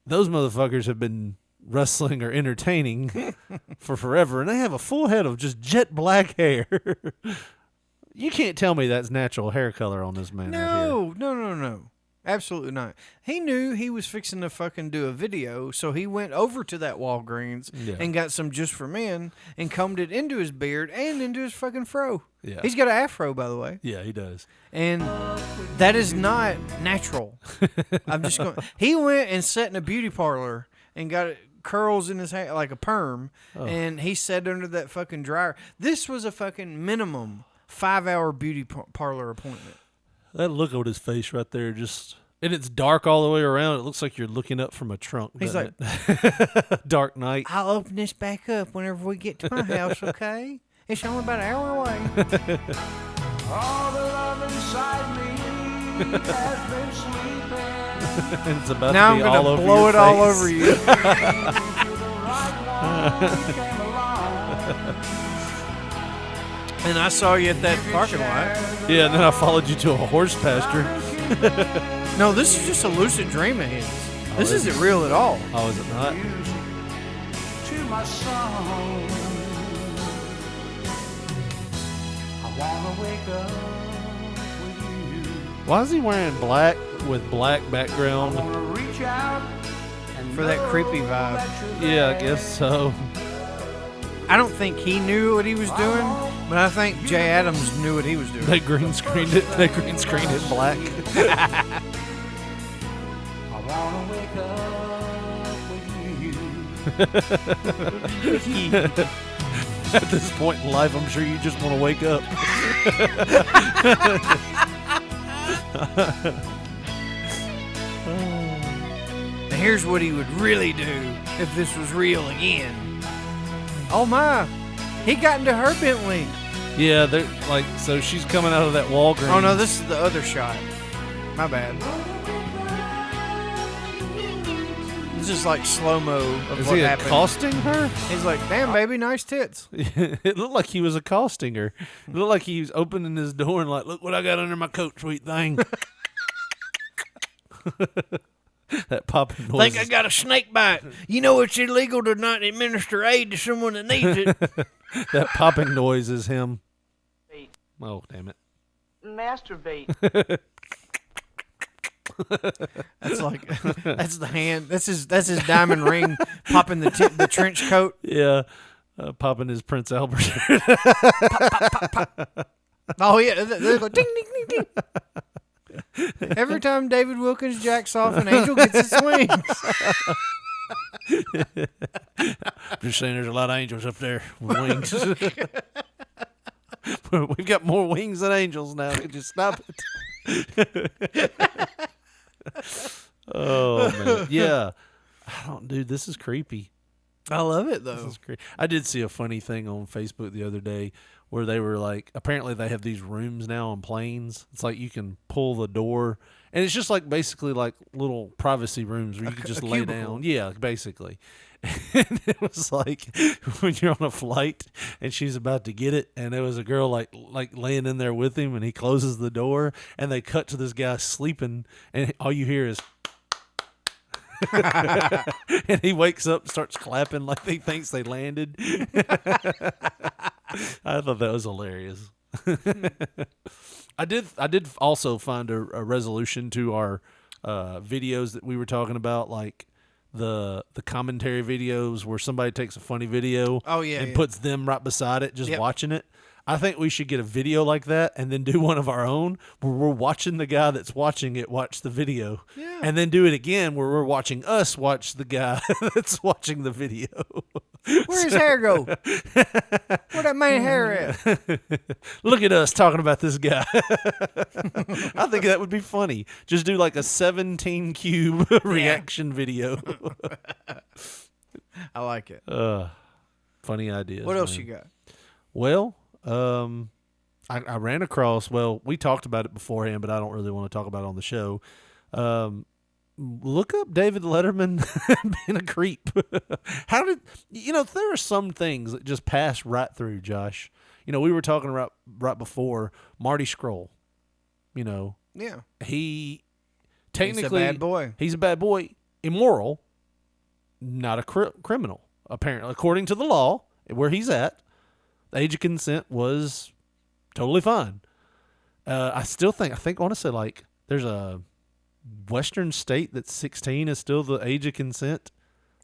Those motherfuckers have been wrestling or entertaining for forever, and they have a full head of just jet black hair. You can't tell me that's natural hair color on this man right here. No. Absolutely not. He knew he was fixing to fucking do a video, so he went over to that Walgreens and got some Just for Men and combed it into his beard and into his fucking fro. Yeah. He's got an afro, by the way. Yeah, he does. And that is not natural. I'm just going. He went and sat in a beauty parlor and got curls in his hair like a perm, and he sat under that fucking dryer. This was a fucking minimum 5-hour beauty parlor appointment. That look on his face right there, and it's dark all the way around. It looks like you're looking up from a trunk. He's like, Dark Knight. I'll open this back up whenever we get to my house, okay? It's only about an hour away. All the love inside me has been sleeping. It's about now to be I'm all gonna over blow your it all face. over you. And I saw you at that parking lot. Yeah, and then I followed you to a horse pasture. No, this is just a lucid dream of his. This isn't real at all. Oh, is it not? To my song, I wanna wake up with you. Why is he wearing black with black background? Wanna reach out and For that creepy vibe. Yeah, I guess so. I don't think he knew what he was doing, but I think Jay Adams knew what he was doing. They green screened it. They green screened it black. I wanna wake up with you. At this point in life, I'm sure you just want to wake up. Now here's what he would really do if this was real again. Oh my, he got into her Bentley. Yeah, they're like, so she's coming out of that Walgreens. Oh no, this is the other shot. My bad. This is like slow-mo of Is what he happened. accosting her? He's like, damn baby, nice tits. It looked like he was accosting her. It looked like he was opening his door and like, look what I got under my coat, sweet thing. That popping noise. Think I got a snake bite. You know it's illegal to not administer aid to someone that needs it. That popping noise is him. Oh, damn it. Masturbate. That's like that's the hand. That's his diamond ring popping the trench coat. Yeah, popping his Prince Albert. Oh yeah, they go ding ding ding ding. Every time David Wilkins jacks off, an angel gets his wings. Just saying, there's a lot of angels up there with wings. We've got more wings than angels now. Could you stop it? Oh man, yeah. Dude, this is creepy. I love it though. This is creepy. I did see a funny thing on Facebook the other day where they were like, apparently they have these rooms now on planes. It's like you can pull the door, and it's just like basically like little privacy rooms where you can just lay down. Yeah, basically. And it was like when you're on a flight and she's about to get it, and there was a girl like laying in there with him, and he closes the door, and they cut to this guy sleeping, and all you hear is. And he wakes up and starts clapping like he thinks they landed. I thought that was hilarious. I did also find a resolution to our videos that we were talking about, like the commentary videos where somebody takes a funny video and puts them right beside it, just watching it. I think we should get a video like that and then do one of our own where we're watching the guy that's watching it watch the video. Yeah. And then do it again where we're watching us watch the guy that's watching the video. Where'd his hair go? Where'd that man hair at? Look at us talking about this guy. I think that would be funny. Just do like a 17 cube reaction video. I like it. Funny ideas. What else you got? Well, I ran across, we talked about it beforehand, but I don't really want to talk about it on the show. Look up David Letterman being a creep. How did, there are some things that just pass right through, Josh. We were talking right before Marty Scroll, Yeah. he technically, he's a bad boy. He's a bad boy, immoral, not a criminal, apparently, according to the law where he's at. The age of consent was totally fine. I want to say like there's a Western state that 16 is still the age of consent?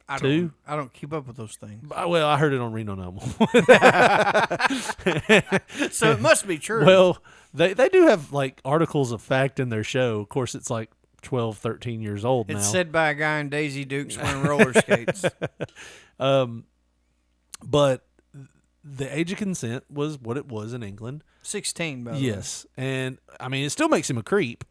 I too? don't keep up with those things. Well, I heard it on Reno 911. So it must be true. Well, they do have like articles of fact in their show. Of course, it's like 12, 13 years old now. It's said by a guy in Daisy Dukes wearing roller skates. But the age of consent was what it was in England. 16, by the way. Yes. And, I mean, it still makes him a creep.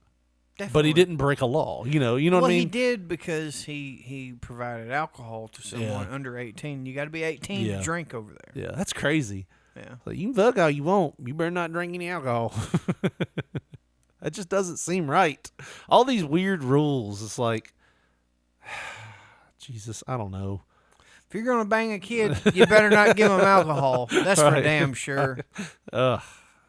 Definitely. But he didn't break a law. You know what I mean? He did because he provided alcohol to someone under 18. You got to be 18 to drink over there. Yeah, that's crazy. Yeah. Like, you can fuck all you want. You better not drink any alcohol. That just doesn't seem right. All these weird rules. It's like, Jesus, I don't know. If you're going to bang a kid, you better not give him alcohol. That's for damn sure. Ugh.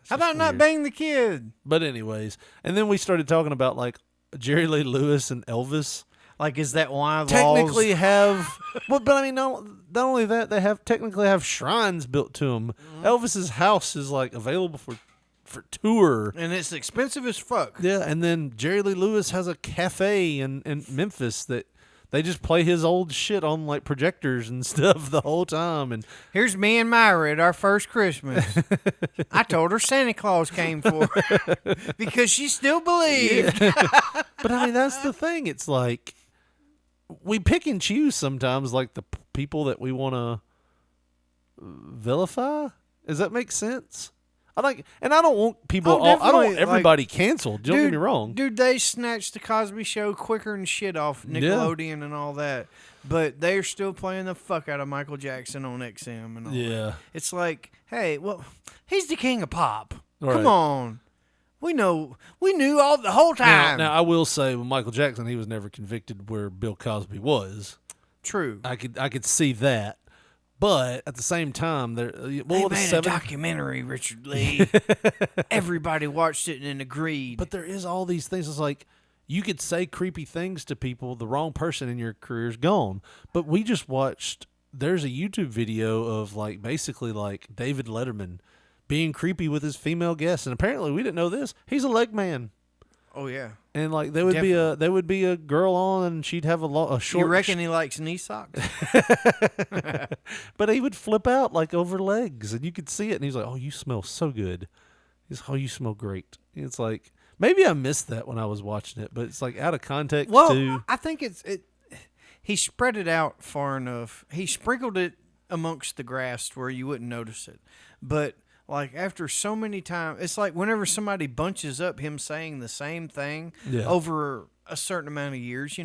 How about not bang the kid? But anyways, and then we started talking about like Jerry Lee Lewis and Elvis. Like, is that why technically have? Well, but I mean, not only that, they technically have shrines built to them. Mm-hmm. Elvis's house is like available for tour, and it's expensive as fuck. Yeah, and then Jerry Lee Lewis has a cafe in Memphis that they just play his old shit on like projectors and stuff the whole time. And here's me and Myra at our first Christmas. I told her Santa Claus came for her because she still believed. But I mean, that's the thing. It's like we pick and choose sometimes, like the people that we want to vilify. Does that make sense? I don't want people. I don't want everybody canceled. Don't get me wrong, dude. They snatched the Cosby Show quicker than shit off Nickelodeon and all that, but they're still playing the fuck out of Michael Jackson on XM and all that. It's like, hey, well, he's the king of pop. Right. Come on, we knew all the whole time. Now I will say, with Michael Jackson, he was never convicted where Bill Cosby was. True. I could see that. But at the same time, they made a documentary, Richard Lee. Everybody watched it and agreed. But there is all these things. It's like you could say creepy things to people. The wrong person in your career's gone. But we just watched. There's a YouTube video of like basically like David Letterman being creepy with his female guests, and apparently we didn't know this. He's a leg man. Oh yeah. And like there would be a girl on, and she'd have a short. You reckon he likes knee socks? But he would flip out like over legs, and you could see it. And he's like, "Oh, you smell so good." He's, "Oh, you smell great." And it's like maybe I missed that when I was watching it, but it's like out of context. Well, I think he spread it out far enough. He sprinkled it amongst the grass where you wouldn't notice it, but. Like, after so many times, it's like whenever somebody bunches up him saying the same thing over a certain amount of years,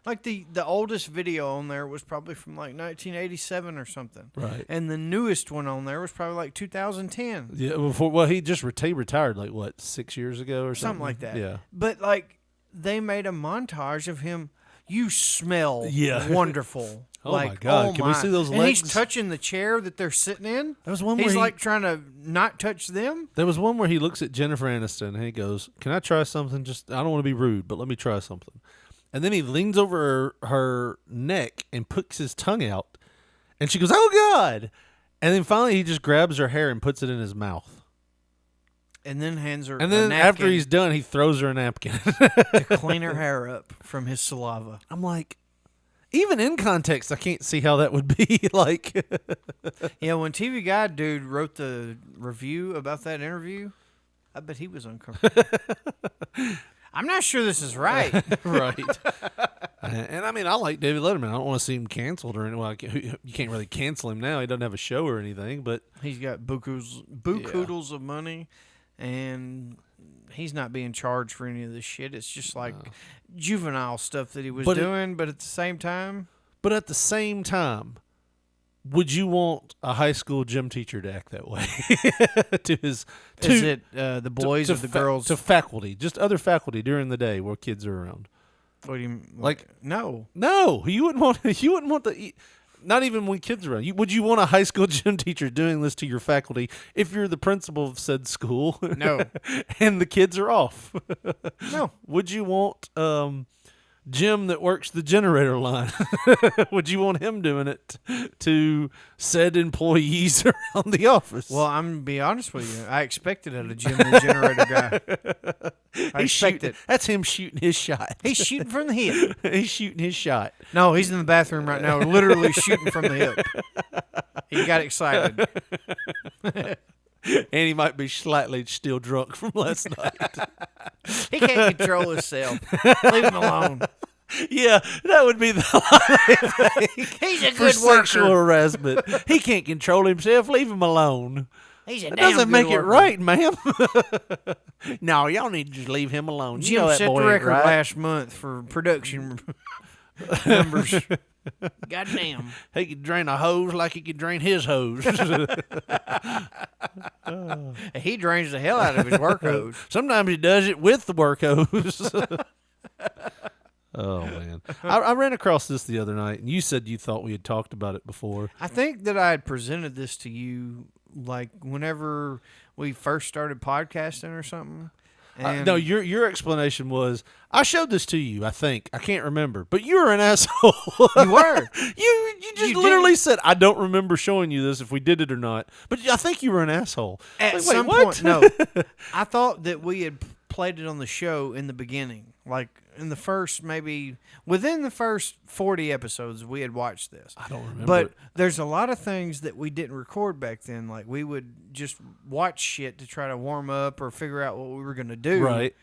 like the oldest video on there was probably from like 1987 or something. Right. And the newest one on there was probably like 2010. Yeah. He just retired like, what, 6 years ago or something? Something like that. Yeah. But, like, they made a montage of him. You smell wonderful. Oh, my God. Can we see those legs? And he's touching the chair that they're sitting in. There was one where he's like trying to not touch them. There was one where he looks at Jennifer Aniston and he goes, "Can I try something? I don't want to be rude, but let me try something." And then he leans over her neck and puts his tongue out. And she goes, "Oh, God." And then finally he just grabs her hair and puts it in his mouth. And then hands her And then after he's done, he throws her a napkin. to clean her hair up from his saliva. I'm like, even in context, I can't see how that would be like. Yeah, when TV Guide dude wrote the review about that interview, I bet he was uncomfortable. I'm not sure this is right. Right. And I mean, I like David Letterman. I don't want to see him canceled or anything. Well, you can't really cancel him now. He doesn't have a show or anything. But he's got bukoodles of money, and he's not being charged for any of this shit. It's just like juvenile stuff that he was doing. But at the same time, would you want a high school gym teacher to act that way is it the boys or the girls? To faculty, just other faculty during the day where kids are around. What do you mean? Like no, you wouldn't want the. Not even when kids are around. Would you want a high school gym teacher doing this to your faculty if you're the principal of said school? No. And the kids are off? No. Would you want Jim that works the generator line. Would you want him doing it to said employees around the office? Well, I'm going to be honest with you. I expected it, a Jim the generator guy. I expect it. That's him shooting his shot. He's shooting from the hip. He's shooting his shot. No, he's in the bathroom right now, literally shooting from the hip. He got excited. And he might be slightly still drunk from last night. He can't control himself. Leave him alone. Yeah, that would be the thing. He's a For good sexual worker. harassment. He can't control himself. Leave him alone. He's a That damn doesn't good make worker. it right, ma'am. No, y'all need to just leave him alone. You Jim know that set boy the ain't record right. last month for production numbers. Goddamn. He could drain a hose like he could drain his hose. He drains the hell out of his work hose. Sometimes he does it with the work hose. Oh, man. I ran across this the other night, and you said you thought we had talked about it before. I think that I had presented this to you like whenever we first started podcasting or something. And No, your explanation was, I showed this to you, I think. I can't remember. But you were an asshole. You were. You just literally said, I don't remember showing you this if we did it or not. But I think you were an asshole. At Like, some wait, point, what? no. I thought that we had played it on the show in the beginning. Like in the first, maybe within the first 40 episodes, we had watched this. I don't remember. But there's a lot of things that we didn't record back then. Like we would just watch shit to try to warm up or figure out what we were going to do. Right.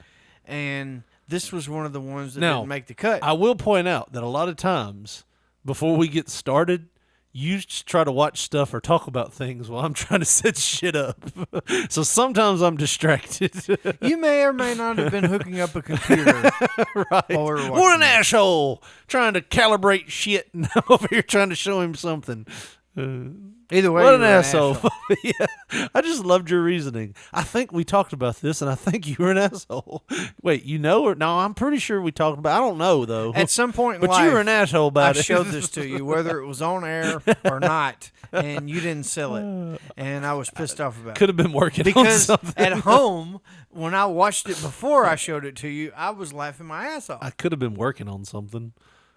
And this was one of the ones that Now, didn't make the cut. I will point out that a lot of times before we get started, you just try to watch stuff or talk about things while I'm trying to set shit up. So sometimes I'm distracted. You may or may not have been hooking up a computer. Right. While we were What an watching it. asshole! Trying to calibrate shit, and I'm over here trying to show him something. Either way, What you an were asshole! Yeah, I just loved your reasoning. I think we talked about this, and I think you were an asshole. Wait, you know or no? I'm pretty sure we talked about. I don't know though. At some point in but life, you were an asshole about I it. showed this to you, whether it was on air or not, and you didn't sell it, and I was pissed off about Could it. have been working on Because something. at home, when I watched it before I showed it to you, I was laughing my ass off. I could have been working on something.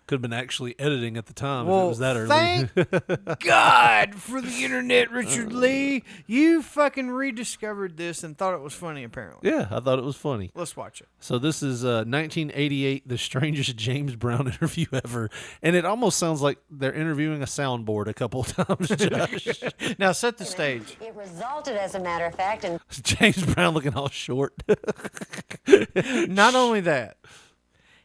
Could have been actually editing at the time if it Well, was that early. thank God for the internet, Richard Lee. You fucking rediscovered this and thought it was funny, apparently. Yeah, I thought it was funny. Let's watch it. So this is 1988, the strangest James Brown interview ever, and it almost sounds like they're interviewing a soundboard a couple of times. Josh. Now set the stage. It resulted, as a matter of fact, in James Brown looking all short. Not only that,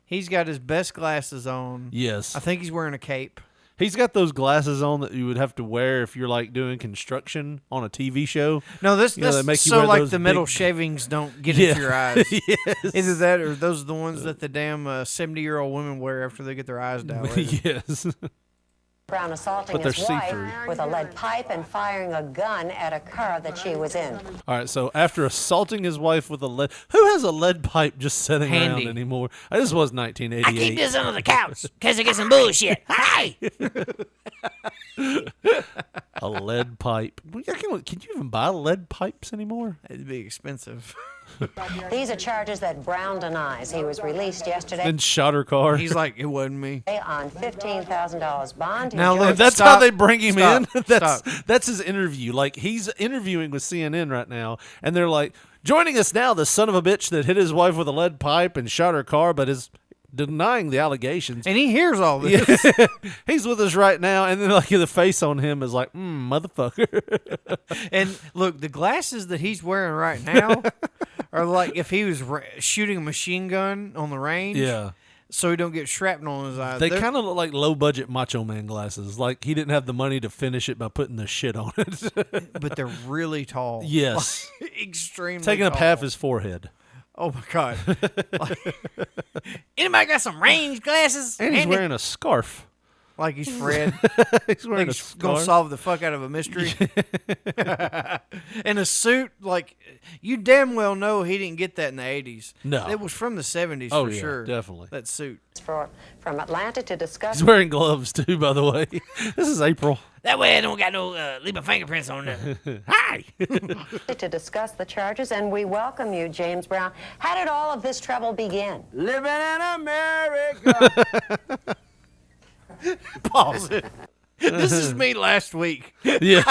he's got his best glasses on. Yes. I think he's wearing a cape. He's got those glasses on that you would have to wear if you're like doing construction on a TV show. No, this You know, they make you so wear like those the metal big- shavings don't get Yeah. into your eyes. Yes. Either that or those are the ones that the damn 70-year-old women wear after they get their eyes dilated. Yes. Brown assaulting But they're his wife see-through. with a lead pipe and firing a gun at a car that she was in. All right, so after assaulting his wife with a lead... Who has a lead pipe just sitting Handy. around anymore? This was 1988. I keep this under the couch because I get some bullshit. Hey! A lead pipe. Can you even buy lead pipes anymore? It'd be expensive. These are charges that Brown denies. He was released yesterday Then shot her car. He's like, it wasn't me. on $15,000 bond. He Now, enjoyed- look, That's Stop. how they bring him Stop. in. That's his interview. Like, he's interviewing with CNN right now, and they're like, joining us now, the son of a bitch that hit his wife with a lead pipe and shot her car, but is denying the allegations. And he hears all this. Yeah. He's with us right now, and then like the face on him is like, motherfucker. And look, the glasses that he's wearing right now are like if he was shooting a machine gun on the range. Yeah. So he don't get shrapnel in his eyes. They They're- kind of look like low budget Macho Man glasses. Like he didn't have the money to finish it by putting the shit on it. but they're really tall. Yes. Extremely Taking up tall. half his forehead. Oh my God. Anybody got some range glasses? And he's handy? wearing a scarf. Like he's Fred. He's wearing like a he's gonna scarf. solve the fuck out of a mystery. In a suit, like you damn well know he didn't get that in the 80s. No. It was from the 70s Oh, for yeah, sure. definitely. That suit. from Atlanta to discuss. He's wearing gloves too, by the way. This is April. That way I don't got no leave my fingerprints on nothing. Hi. To discuss the charges, and we welcome you, James Brown. How did all of this trouble begin? Living in America. Pause it. This is me last week. Yeah.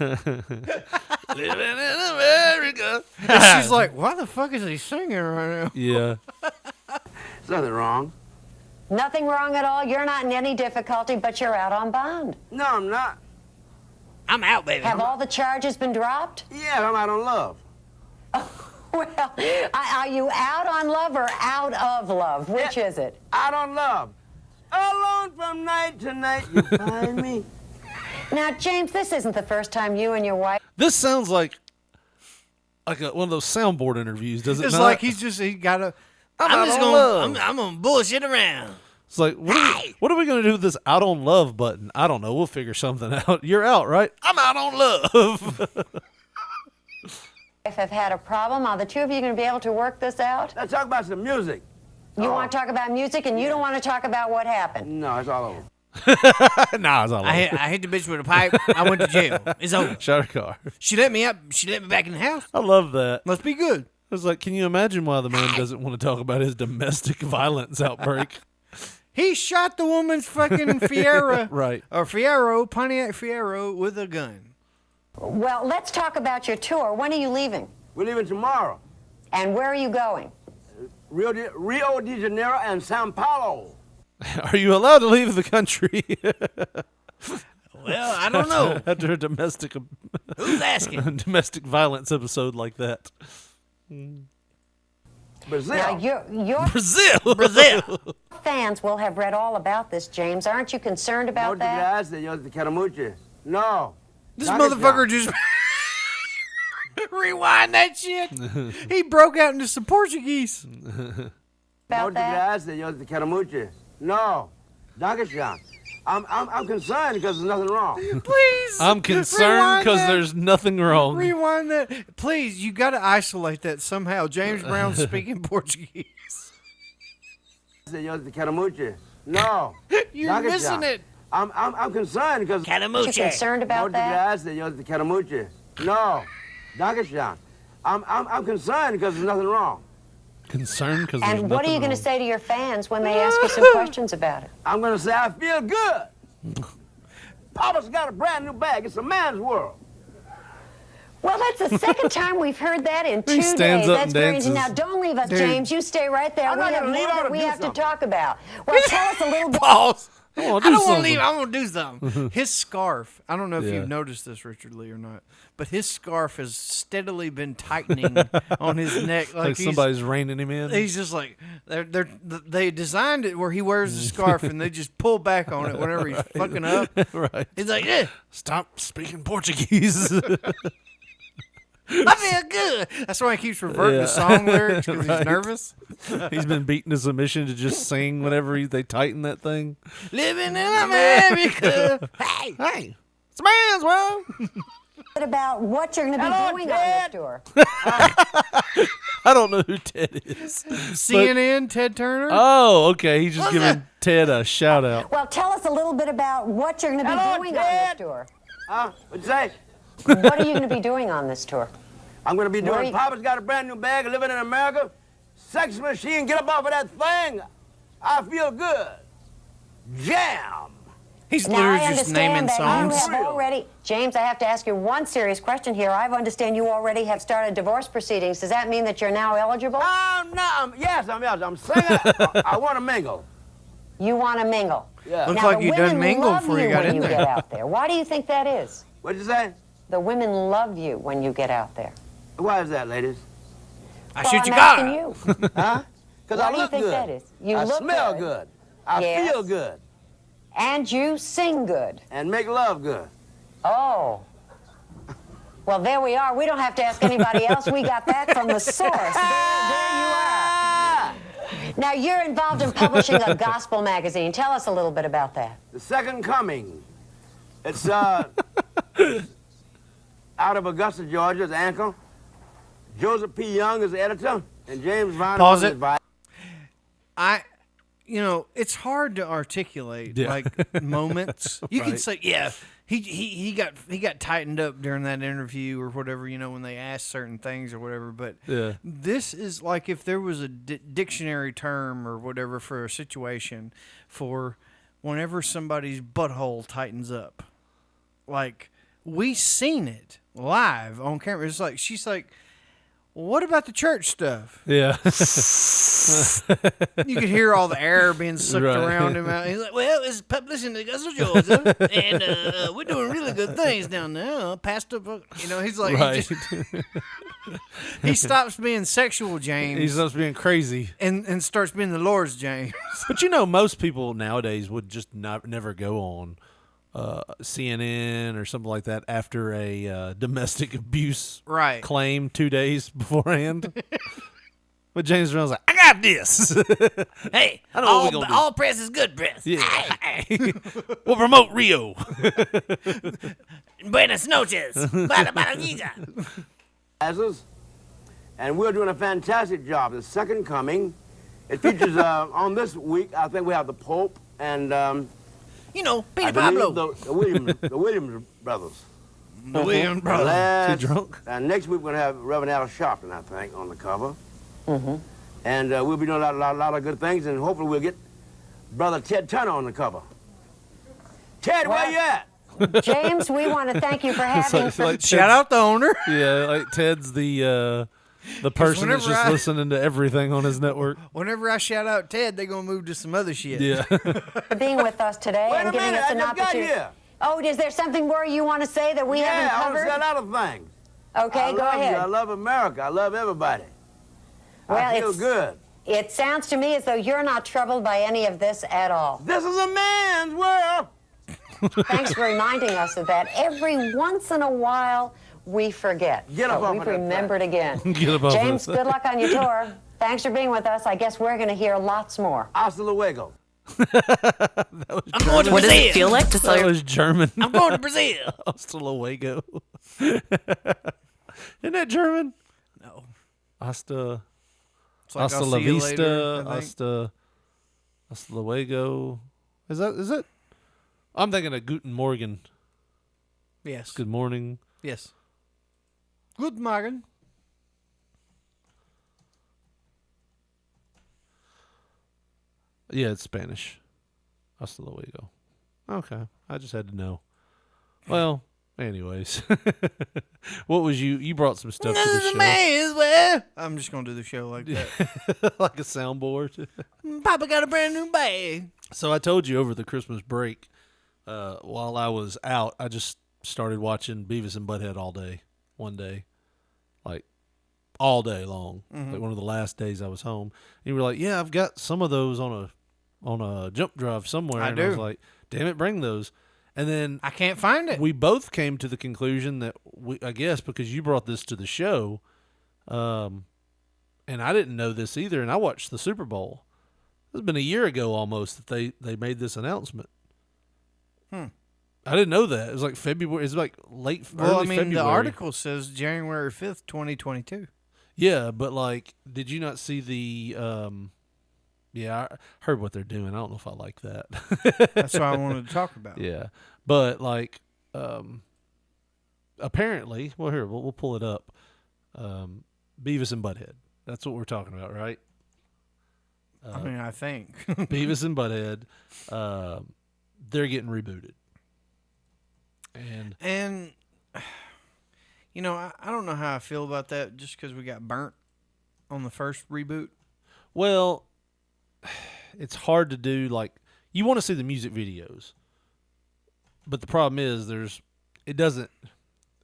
Living in America. And she's like, why the fuck is he singing right now? Yeah. There's nothing wrong. Nothing wrong at all. You're not in any difficulty, but you're out on bond. No, I'm not. I'm out, baby. Have all the charges been dropped? Yeah, I'm out on love. Well, are you out on love or out of love? Which is it? Out on love. Alone from night to night, you find me. Now, James, this isn't the first time you and your wife... This sounds like one of those soundboard interviews, does it It's not? like he got a... I'm just on gonna love. I'm gonna bullshit around. It's like, what are we going to do with this out on love button? I don't know. We'll figure something out. You're out, right? I'm out on love. have had a problem. Are the two of you going to be able to work this out? Let's talk about some music. You want to talk about music, and you don't want to talk about what happened? No, it's all over. Nah, it's all over. I hit the bitch with a pipe. I went to jail. It's over. Shot her car. She let me up. She let me back in the house. I love that. Must be good. I was like, can you imagine why the man doesn't want to talk about his domestic violence outbreak? He shot the woman's fucking Fiero. Right. Or Fiero, Pontiac Fiero, with a gun. Well, let's talk about your tour. When are you leaving? We're leaving tomorrow. And where are you going? Rio de Janeiro and Sao Paulo. Are you allowed to leave the country? Well, I don't know. After a domestic Who's asking? domestic violence episode like that. Brazil. Now, your Brazil. fans will have read all about this, James. Aren't you concerned about that? No. This motherfucker just rewind that shit. He broke out into some Portuguese. About that? No. Dageshan. I'm concerned because there's nothing wrong. Please. I'm concerned because there's nothing wrong. Rewind that. Please, you got to isolate that somehow. James Brown speaking Portuguese. No. You're Dageshan. missing it. I'm concerned because... Aren't you concerned about that? No. Dageshan. I'm concerned because there's nothing wrong. Concerned because there's And nothing what are you going to wrong. say to your fans when they ask you some questions about it? I'm going to say I feel good. Papa's got a brand new bag. It's a man's world. Well, that's the second time we've heard that in 2 days. stands up That's and very dances. Now, don't leave us, Dude. James. You stay right there. I'm We not have gonna leave. more I'm that gonna we do have to something. talk about. Well, tell us a little bit. Pause. I I want don't to do want to something. leave. I'm going to do something. His scarf, I don't know if Yeah. you've noticed this, Richard Lee, or not, but his scarf has steadily been tightening on his neck. Like he's- somebody's reining him in. He's just like they designed it where he wears the scarf and they just pull back on it whenever he's fucking up. Right. He's like, yeah, Stop speaking Portuguese. I feel good. That's why he keeps reverting Yeah. to song lyrics because Right. he's nervous. He's been beaten to submission to just sing whenever they tighten that thing. Living in America. Hey. It's a man's world. About what you're going to be Hello, doing Ted. on this tour. I don't know who Ted is. CNN, Ted Turner. Oh, okay. He's just giving Ted a shout out. Well, tell us a little bit about what you're going to be Hello, doing on Ted. this tour. What'd you say? What are you going to be doing on this tour? I'm going to be Where doing you- Papa's got a brand new bag. Living in America. Sex machine. Get up off of that thing. I feel good. Jam. He's Now, I literally just naming understand that songs. you have already... James, I have to ask you one serious question here. I understand you already have started divorce proceedings. Does that mean that you're now eligible? Yes, I'm single. I want to mingle. You want to mingle? Yeah. Looks Now, like the you done women mingled love before you you got when in you there. get out there. Why do you think that is? What'd you say? The women love you when you get out there. Why is that, ladies? I Well, shoot I'm your asking car. you. Huh? Because Why I do you look think good. that is? You I look smell good. good. I Yes. feel good. And you sing good. And make love good. Oh. Well, there we are. We don't have to ask anybody else. We got that from the source. There you are. Now, you're involved in publishing a gospel magazine. Tell us a little bit about that. The Second Coming. It's out of Augusta, Georgia. It's Ankle. Joseph P. Young is the editor, and James Vine Pause is it. the you know, it's hard to articulate Yeah. like moments. You can Right. say, yeah, he got tightened up during that interview or whatever, you know, when they asked certain things or whatever. But Yeah. this is like if there was a dictionary term or whatever for a situation for whenever somebody's butthole tightens up. Like, we seen it live on camera. It's like, she's like, what about the church stuff? Yeah. You could hear all the air being sucked Right. around him. He's like, well, it's published in Augusta, Georgia, and we're doing really good things down there. Pastor, you know, he's like, Right. he stops being sexual James. He's supposed to being crazy. And starts being the Lord's James. But you know, most people nowadays would just never go on CNN or something like that after a domestic abuse Right. claim 2 days beforehand. But James Brown's like, I got this. Hey, I know what we gonna do. all press is good press. Yeah. We'll promote Rio. Buenas noches. Bada bada giga. And we're doing a fantastic job. The Second Coming. It features on this week. I think we have the Pope and You know, I Peter believe Pablo. the Williams brothers. The Williams brothers. Last- Too drunk? And next week we're gonna have Reverend Al Sharpton, I think, on the cover. And we'll be doing a lot of good things, and hopefully we'll get Brother Ted Turner on the cover. Ted, where you at? James, we want to thank you for having Shout out the owner. Yeah, like Ted's the person that's whenever just I- listening to everything on his network. Whenever I shout out Ted, they're going to move to some other shit. Yeah. for being with us today Wait and a giving minute, us I an just got opportunity. here. Oh, is there something more you want to say that we haven't Yeah, I want to covered? say a lot of things. Okay, I go love ahead. You. I love America. I love everybody. Well, I feel it's- good. It sounds to me as though you're not troubled by any of this at all. This is a man's world. Thanks for reminding us of that. Every once in a while, we forget. Get up But off we've of that remembered again. Get up off of James, that. good luck on your tour. Thanks for being with us. I guess we're going to hear lots more. Hasta luego. I'm going to What does Brazil. it feel like to sell That your was German. I'm going to Brazil. Hasta luego. Isn't that German? No. Hasta, It's like, hasta I'll la see you vista. later, I think. Hasta luego. Is it? I'm thinking of Guten Morgen. Yes. Good morning. Yes. Good morning. Yeah, it's Spanish. Hasta luego. Okay. I just had to know. Well, anyways. What was you brought some stuff to the show. man's world. I'm just going to do the show like that. Like a soundboard. Papa got a brand new bag. So I told you over the Christmas break, while I was out, I just started watching Beavis and Butthead all day, one day, like all day long. Like one of the last days I was home. And you were like, "Yeah, I've got some of those on a jump drive somewhere." I and I was do. like, "Damn it, bring those!" And then I can't find it. we both came to the conclusion that I guess because you brought this to the show, and I didn't know this either, and I watched the Super Bowl. It's been a year ago almost that they made this announcement. I didn't know that. It was like February. It's like early February. the article says January 5th, 2022. Yeah, but like, did you not see the? Yeah, I heard what they're doing. I don't know if I like that. That's what I wanted to talk about. Yeah, but like, apparently, well, here we'll pull it up. Beavis and Butthead. That's what we're talking about, right? I mean, I think. Beavis and Butthead. They're getting rebooted, And, you know, I don't know how I feel about that just because we got burnt on the first reboot. well, it's hard to do. Like, you want to see the music videos, but the problem is it doesn't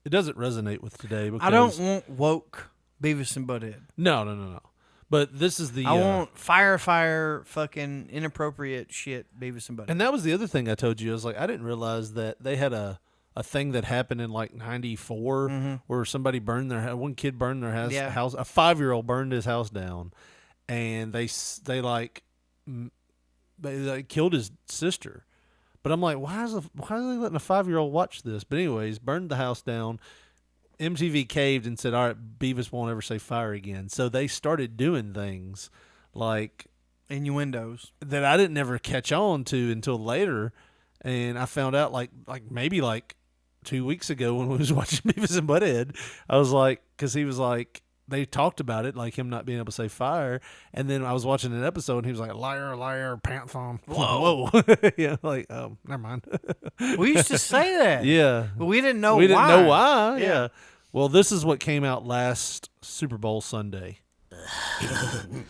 resonate with today. Because I don't want woke Beavis and Butthead. No. But this is the. I want fire, fucking inappropriate shit Beavis and Butthead. And that was the other thing I told you. I was like, I didn't realize that they had a thing that happened in like '94 where somebody burned one kid burned their house. Yeah. A 5-year-old burned his house down, and they killed his sister. But I'm like, why are they letting a 5-year-old watch this? But anyways, burned the house down. MTV caved and said, all right, Beavis won't ever say fire again. So they started doing things like innuendos that I didn't ever catch on to until later, and I found out like maybe 2 weeks ago when we was watching Beavis and Butthead. I was like, because he was like, they talked about it, like him not being able to say fire, and then I was watching an episode and he was like, liar, liar, pants on. Whoa. Yeah, like, oh, never mind. We used to say that. Yeah. But we didn't know why. We didn't know why, yeah. Well, this is what came out last Super Bowl Sunday.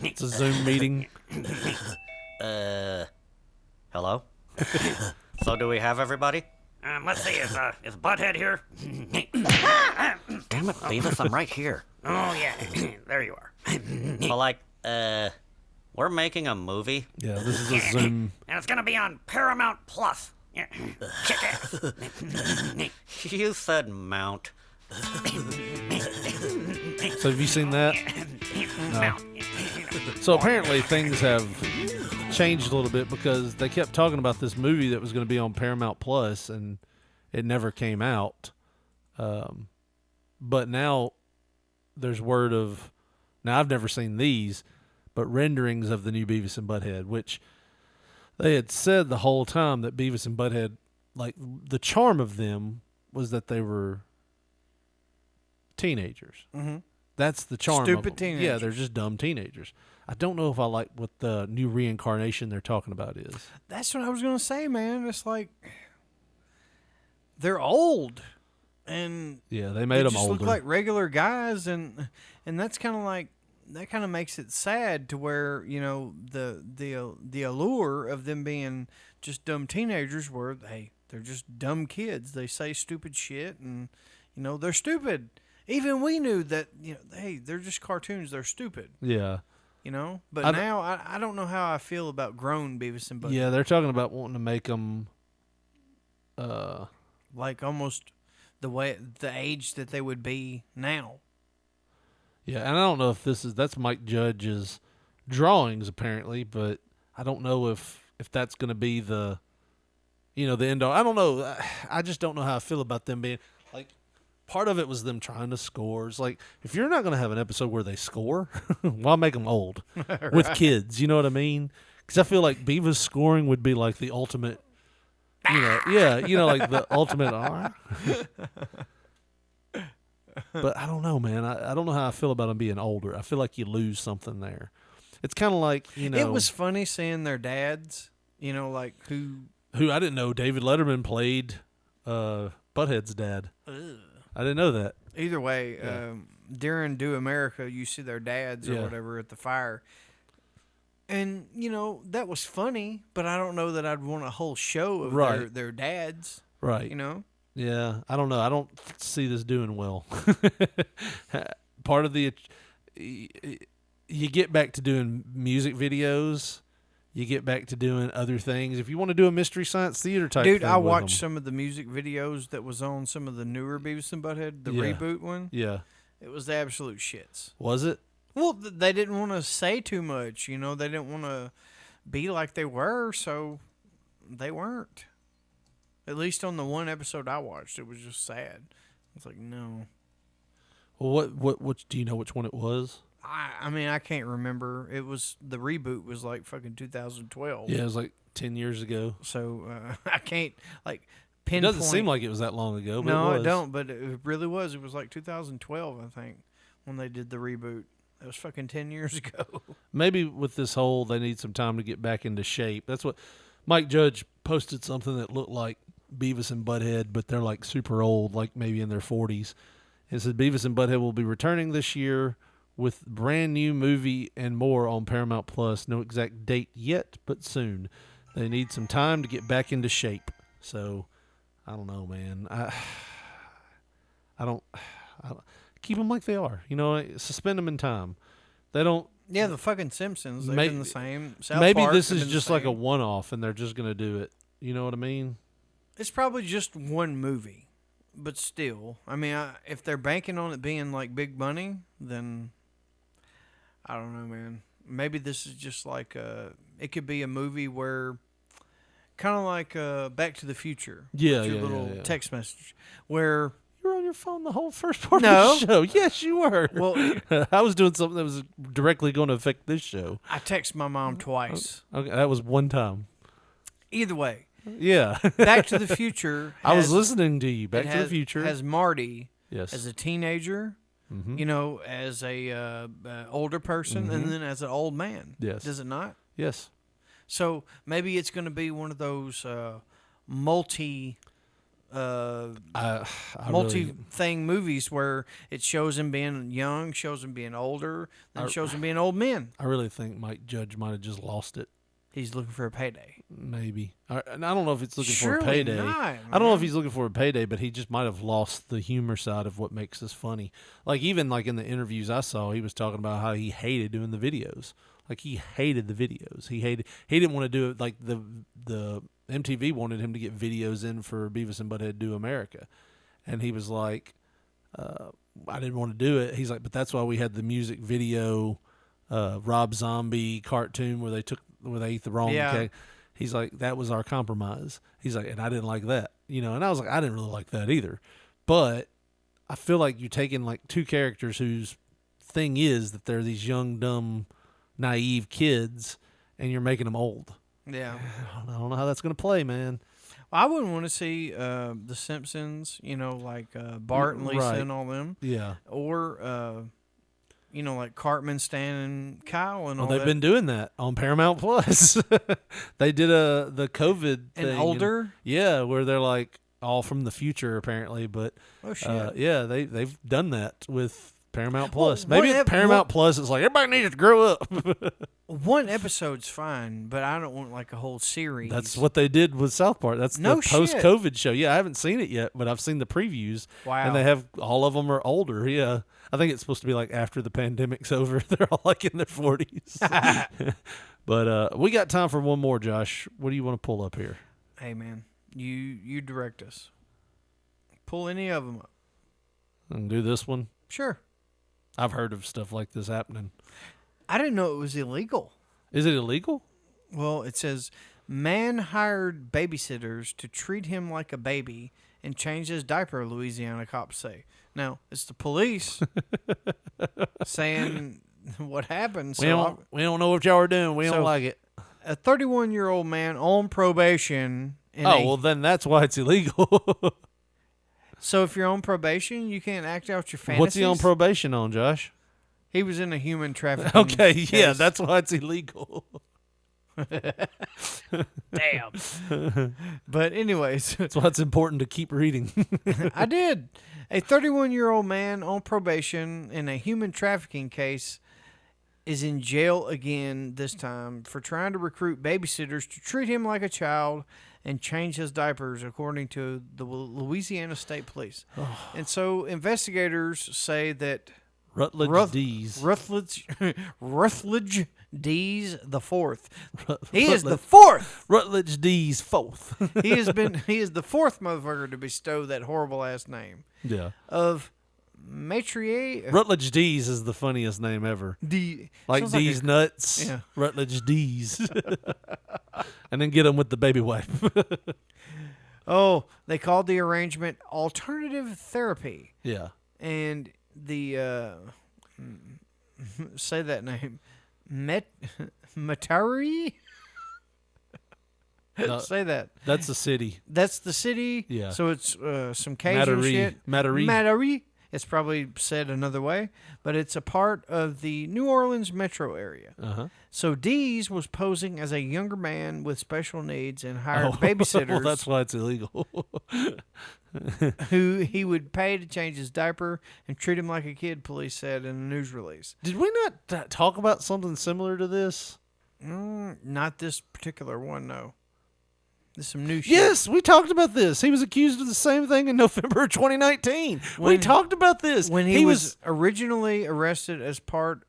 It's a Zoom meeting. Hello? So do we have everybody? Let's see, is Butthead here? Damn it, Beavis, I'm right here. Oh, yeah. There you are. Well, we're making a movie. Yeah, this is a Zoom. And it's gonna be on Paramount Plus. Yeah. Kick ass. You said Mount. So have you seen that? No. So apparently things have changed a little bit because they kept talking about this movie that was going to be on Paramount Plus, and it never came out. But now there's word of, now I've never seen these, but renderings of the new Beavis and Butthead, which they had said the whole time that Beavis and Butthead, like the charm of them was that they were teenagers. Mm-hmm. That's the charm. Stupid of them. teenagers. Yeah, they're just dumb teenagers. I don't know if I like what the new reincarnation they're talking about is. That's what I was going to say, man. It's like they're old, and yeah, they made them just older. Look like regular guys, and that's kind of like that. Kind of makes it sad to where the allure of them being just dumb teenagers, where they're just dumb kids. They say stupid shit, and they're stupid. Even we knew that, hey, they're just cartoons. They're stupid. Yeah. But now I don't know how I feel about grown Beavis and Butthead. Yeah, they're talking about wanting to make them like almost the age that they would be now. Yeah, and I don't know if that's Mike Judge's drawings apparently, but I don't know if that's going to be the end all. I don't know. I just don't know how I feel about them being like. Part of it was them trying to score. It's like, if you're not going to have an episode where they score, why make them old with kids? You know what I mean? Because I feel like Beavis scoring would be like the ultimate, like the ultimate. But I don't know, man. I don't know how I feel about them being older. I feel like you lose something there. It's kind of like, It was funny seeing their dads, like who I didn't know David Letterman played Butthead's dad. Ugh. I didn't know that. Either way, during Do America, you see their dads or whatever at the fire. And, that was funny, but I don't know that I'd want a whole show of their dads. Right. Yeah, I don't know. I don't see this doing well. Part of you get back to doing music videos. You get back to doing other things. If you want to do a Mystery Science Theater type thing. Dude, I watched some of the music videos that was on some of the newer Beavis and Butthead, the reboot one. Yeah. It was the absolute shits. Was it? Well, they didn't want to say too much. They didn't want to be like they were, so they weren't. At least on the one episode I watched, it was just sad. It's like, no. Well, what do you know which one it was? I mean, I can't remember. It was the reboot was like fucking 2012. Yeah, it was like 10 years ago. So I can't pinpoint. It doesn't seem like it was that long ago. But No, it was. I don't. But it really was. It was like 2012, I think, when they did the reboot. It was fucking 10 years ago. Maybe with this whole, they need some time to get back into shape. That's what Mike Judge posted, something that looked like Beavis and Butthead, but they're like super old, like maybe in their 40s. It said Beavis and Butthead will be returning this year with brand new movie and more on Paramount Plus. No exact date yet, but soon. They need some time to get back into shape. So, I don't know, man. I don't keep them like they are. Suspend them in time. They don't. Yeah, the fucking Simpsons. They've been the same. South maybe Park, this they've is been just the like a same. one-off, and they're just going to do it. You know what I mean? It's probably just one movie, but still. I mean, if they're banking on it being like big money, then I don't know, man. Maybe this is just like it could be a movie where, kind of like Back to the Future. Yeah, with your yeah, little yeah. text message where you're on your your phone the whole first part No. of the show. Yes, you were. Well, I was doing something that was directly going to affect this show. I texted my mom twice. Okay, that was one time. Either way, Yeah. Back to the Future. I was has- listening to you. Back it to the has- Future. has Marty Yes. as a teenager, you know, as a older person, and then as an old man. Yes. Does it not? Yes. So maybe it's going to be one of those multi really- thing movies where it shows him being young, shows him being older, then shows him being old men. I really think Mike Judge might have just lost it. He's looking for a payday. Maybe. And I don't know if it's looking Surely for a payday. not, I don't know if man. he's looking for a payday, but he just might have lost the humor side of what makes this funny. Like even like in the interviews I saw, he was talking about how he hated doing the videos. Like he hated the videos. He didn't want to do it. Like the MTV wanted him to get videos in for Beavis and Butthead Do America, and he was like, I didn't want to do it. He's like, but that's why we had the music video, Rob Zombie cartoon where they eat the wrong cake. He's like, that was our compromise. He's like, and I didn't like that, you know. And I was like, I didn't really like that either. But I feel like you're taking like two characters whose thing is that they're these young, dumb, naive kids, and you're making them old. Yeah. I don't know how that's going to play, man. Well, I wouldn't want to see The Simpsons, you know, like Bart and Lisa Right. and all them. Yeah. Or, you know, like Cartman, Stan, and Kyle and all They've that. been doing that on Paramount Plus. They did the COVID And thing. older? Yeah, where they're like all from the future apparently, but Oh, shit. yeah, they've done that with Paramount Plus. Well, Maybe one it's Paramount one- Plus. It's like everybody needs to grow up. One episode's fine, but I don't want like a whole series. That's what they did with South Park. That's No the shit. post-COVID show. Yeah, I haven't seen it yet, but I've seen the previews. Wow. And they have all of them are older. Yeah, I think it's supposed to be like after the pandemic's over. They're all like in their 40s. But we got time for one more, Josh. What do you want to pull up here? Hey, man, you direct us. Pull any of them up. And do this one. Sure. I've heard of stuff like this happening. I didn't know it was illegal. Is it illegal? Well, it says, man hired babysitters to treat him like a baby and change his diaper, Louisiana cops say. Now, it's the police saying what happened. We don't know what y'all are doing. We don't like it. A 31-year-old man on probation. Well, then that's why it's illegal. So if you're on probation, you can't act out your fantasies? What's he on probation on, Josh? He was in a human trafficking Okay, case. yeah, that's why it's illegal. Damn. But anyways. That's why it's important to keep reading. I did. A 31-year-old man on probation in a human trafficking case is in jail again this time for trying to recruit babysitters to treat him like a child and change his diapers, according to the Louisiana State Police. And so investigators say that Rutledge Dees. Rutledge Dees the fourth. He is the Rutledge- fourth. Rutledge Dees fourth. He is the fourth motherfucker to bestow that horrible ass name. Yeah. Of Maitrier. Rutledge Dees is the funniest name ever. Like sounds D's a- nuts. Yeah. Rutledge Dees. And then get them with the baby wipe. Oh, they called the arrangement alternative therapy. Yeah. And the say that name, Matari. No, Say that. That's the city. That's the city. Yeah. So it's some Cajun Matari. shit. Matari. Matari. It's probably said another way, but it's a part of the New Orleans metro area. Uh-huh. So Dees was posing as a younger man with special needs and hired babysitters. Well, that's why it's illegal. Who he would pay to change his diaper and treat him like a kid, police said in a news release. Did we not talk about something similar to this? Not this particular one, no. There's some new shit. Yes, we talked about this. He was accused of the same thing in November of 2019. We talked about this. When he was originally arrested as part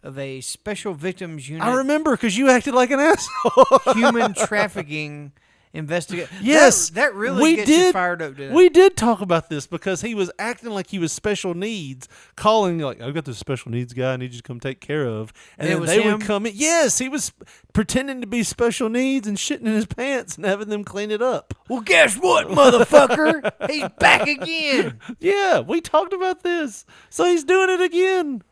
of a special victims unit. I remember because you acted like an asshole. Human trafficking investigate. Yes, that really gets you fired up. Didn't it? We did talk about this because he was acting like he was special needs, calling like, "I've got this special needs guy I need you to come take care of," and it then was they him? would come in. Yes, he was pretending to be special needs and shitting in his pants and having them clean it up. Well, guess what, motherfucker? He's back again. Yeah, we talked about this, so he's doing it again.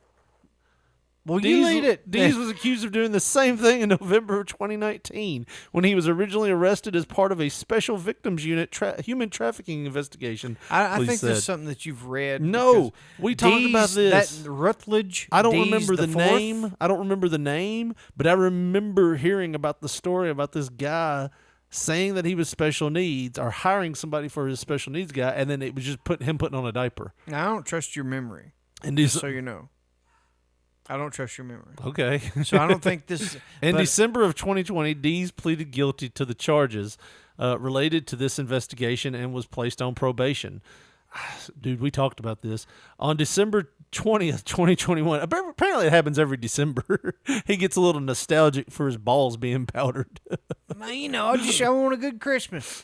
Well, you lead it. Dees was accused of doing the same thing in November of 2019 when he was originally arrested as part of a special victims unit human trafficking investigation. I think this is something that you've read. No, we talked about this. That Rutledge. I don't Dees remember the fourth? name. I don't remember the name, but I remember hearing about the story about this guy saying that he was special needs or hiring somebody for his special needs guy, and then it was just putting on a diaper. Now, I don't trust your memory. And just so you know. I don't trust your memory. Okay. So I don't think this... In December of 2020, Dees pleaded guilty to the charges related to this investigation and was placed on probation. Dude, we talked about this. On December 20th, 2021, apparently it happens every December, he gets a little nostalgic for his balls being powdered. Man, you know, I want a good Christmas.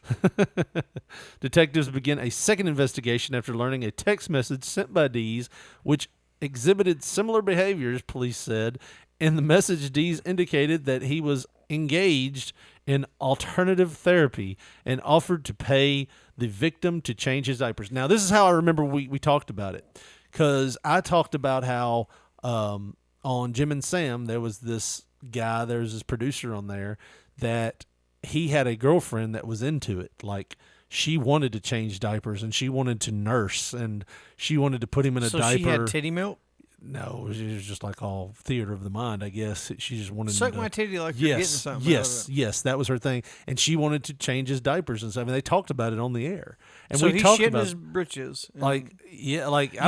Detectives began a second investigation after learning a text message sent by Dees, which exhibited similar behaviors, police said. In the message, Dees indicated that he was engaged in alternative therapy and offered to pay the victim to change his diapers. Now, this is how I remember we talked about it, because I talked about how on Jim and Sam, there was this guy, there was this producer on there that he had a girlfriend that was into it. Like, she wanted to change diapers and she wanted to nurse and she wanted to put him in a diaper. So she had titty milk? No, it was just like all theater of the mind, I guess. She just wanted Suck to my titty like you're getting something. Yes, that was her thing. And she wanted to change his diapers and stuff. And they talked about it on the air. And so we he talked shit about his britches. I don't you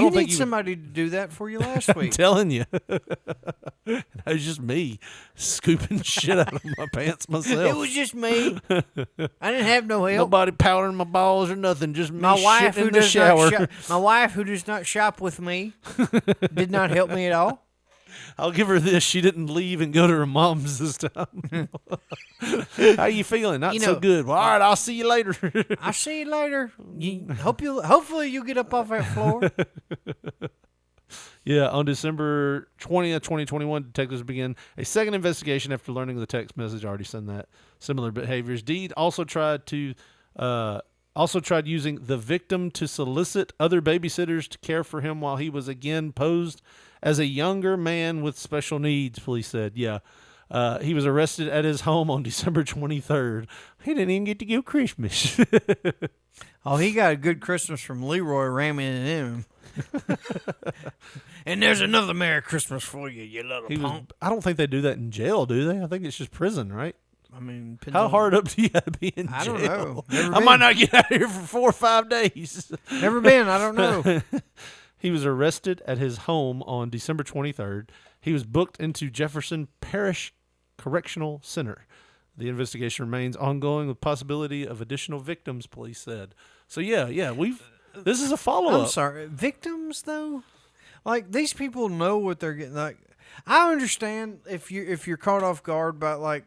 think need somebody to do that for you last I'm week. telling you. It was just me scooping shit out of my pants myself. It was just me. I didn't have no help. Nobody powdering my balls or nothing. Just me my wife shitting who in the does shower. not my wife who does not shop with me did not help me at all. I'll give her this. She didn't leave and go to her mom's this time. How you feeling? Not so good. Well, all right, I'll see you later. I'll see you later. Hopefully you get up off that floor. Yeah, on December 20th, 2021, detectives began a second investigation after learning of the text message. I already sent that. Similar behaviors. Deed also tried using the victim to solicit other babysitters to care for him while he was again posed as a younger man with special needs, police said. Yeah. He was arrested at his home on December 23rd. He didn't even get to go Christmas. Oh, he got a good Christmas from Leroy ramming it in him. And there's another Merry Christmas for you, you little punk. I don't think they do that in jail, do they? I think it's just prison, right? I mean, how hard up do you have to be in jail? I don't know. I might not get out of here for 4 or 5 days. Never been. I don't know. He was arrested at his home on December 23rd. He was booked into Jefferson Parish Correctional Center. The investigation remains ongoing with possibility of additional victims, police said. So yeah, this is a follow-up. I'm sorry. Victims, though? Like, these people know what they're getting. Like, I understand if you're caught off guard by, like,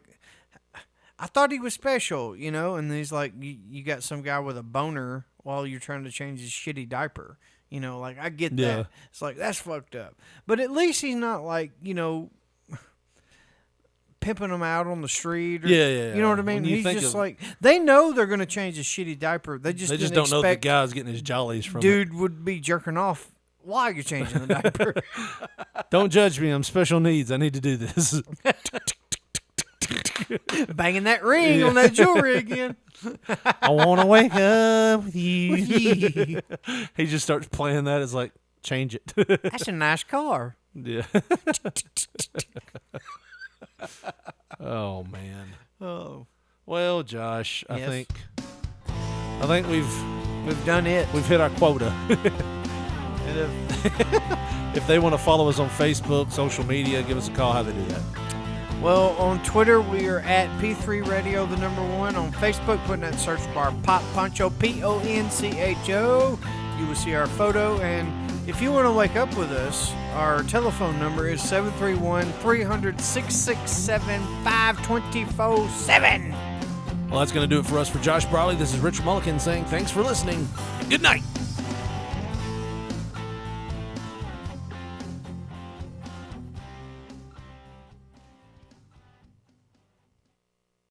I thought he was special, you know, and he's like, you got some guy with a boner while you're trying to change his shitty diaper. You know, like, I get that. Yeah. It's like, that's fucked up. But at least he's not, like, you know, pimping them out on the street. Or, Yeah. You know what I mean? He's just like, they know they're going to change his shitty diaper. They just don't know the guy's getting his jollies from dude would be jerking off while you're changing the diaper. Don't judge me. I'm special needs. I need to do this. Banging that ring on that jewelry again. I want to wake up with you. He just starts playing that. It's like, change it. That's a nice car. Yeah. Oh, man. Oh. Well, Josh, Yes. I think we've done it. We've hit our quota. If they want to follow us on Facebook, social media, give us a call. How they do that? Well, on Twitter, we are at P3 Radio, the number 1. On Facebook, put in that search bar, Pop Poncho, Poncho. You will see our photo. And if you want to wake up with us, our telephone number is 731-300-667-5247. Well, that's going to do it for us. For Josh Brawley, this is Richard Mulligan saying thanks for listening. Good night.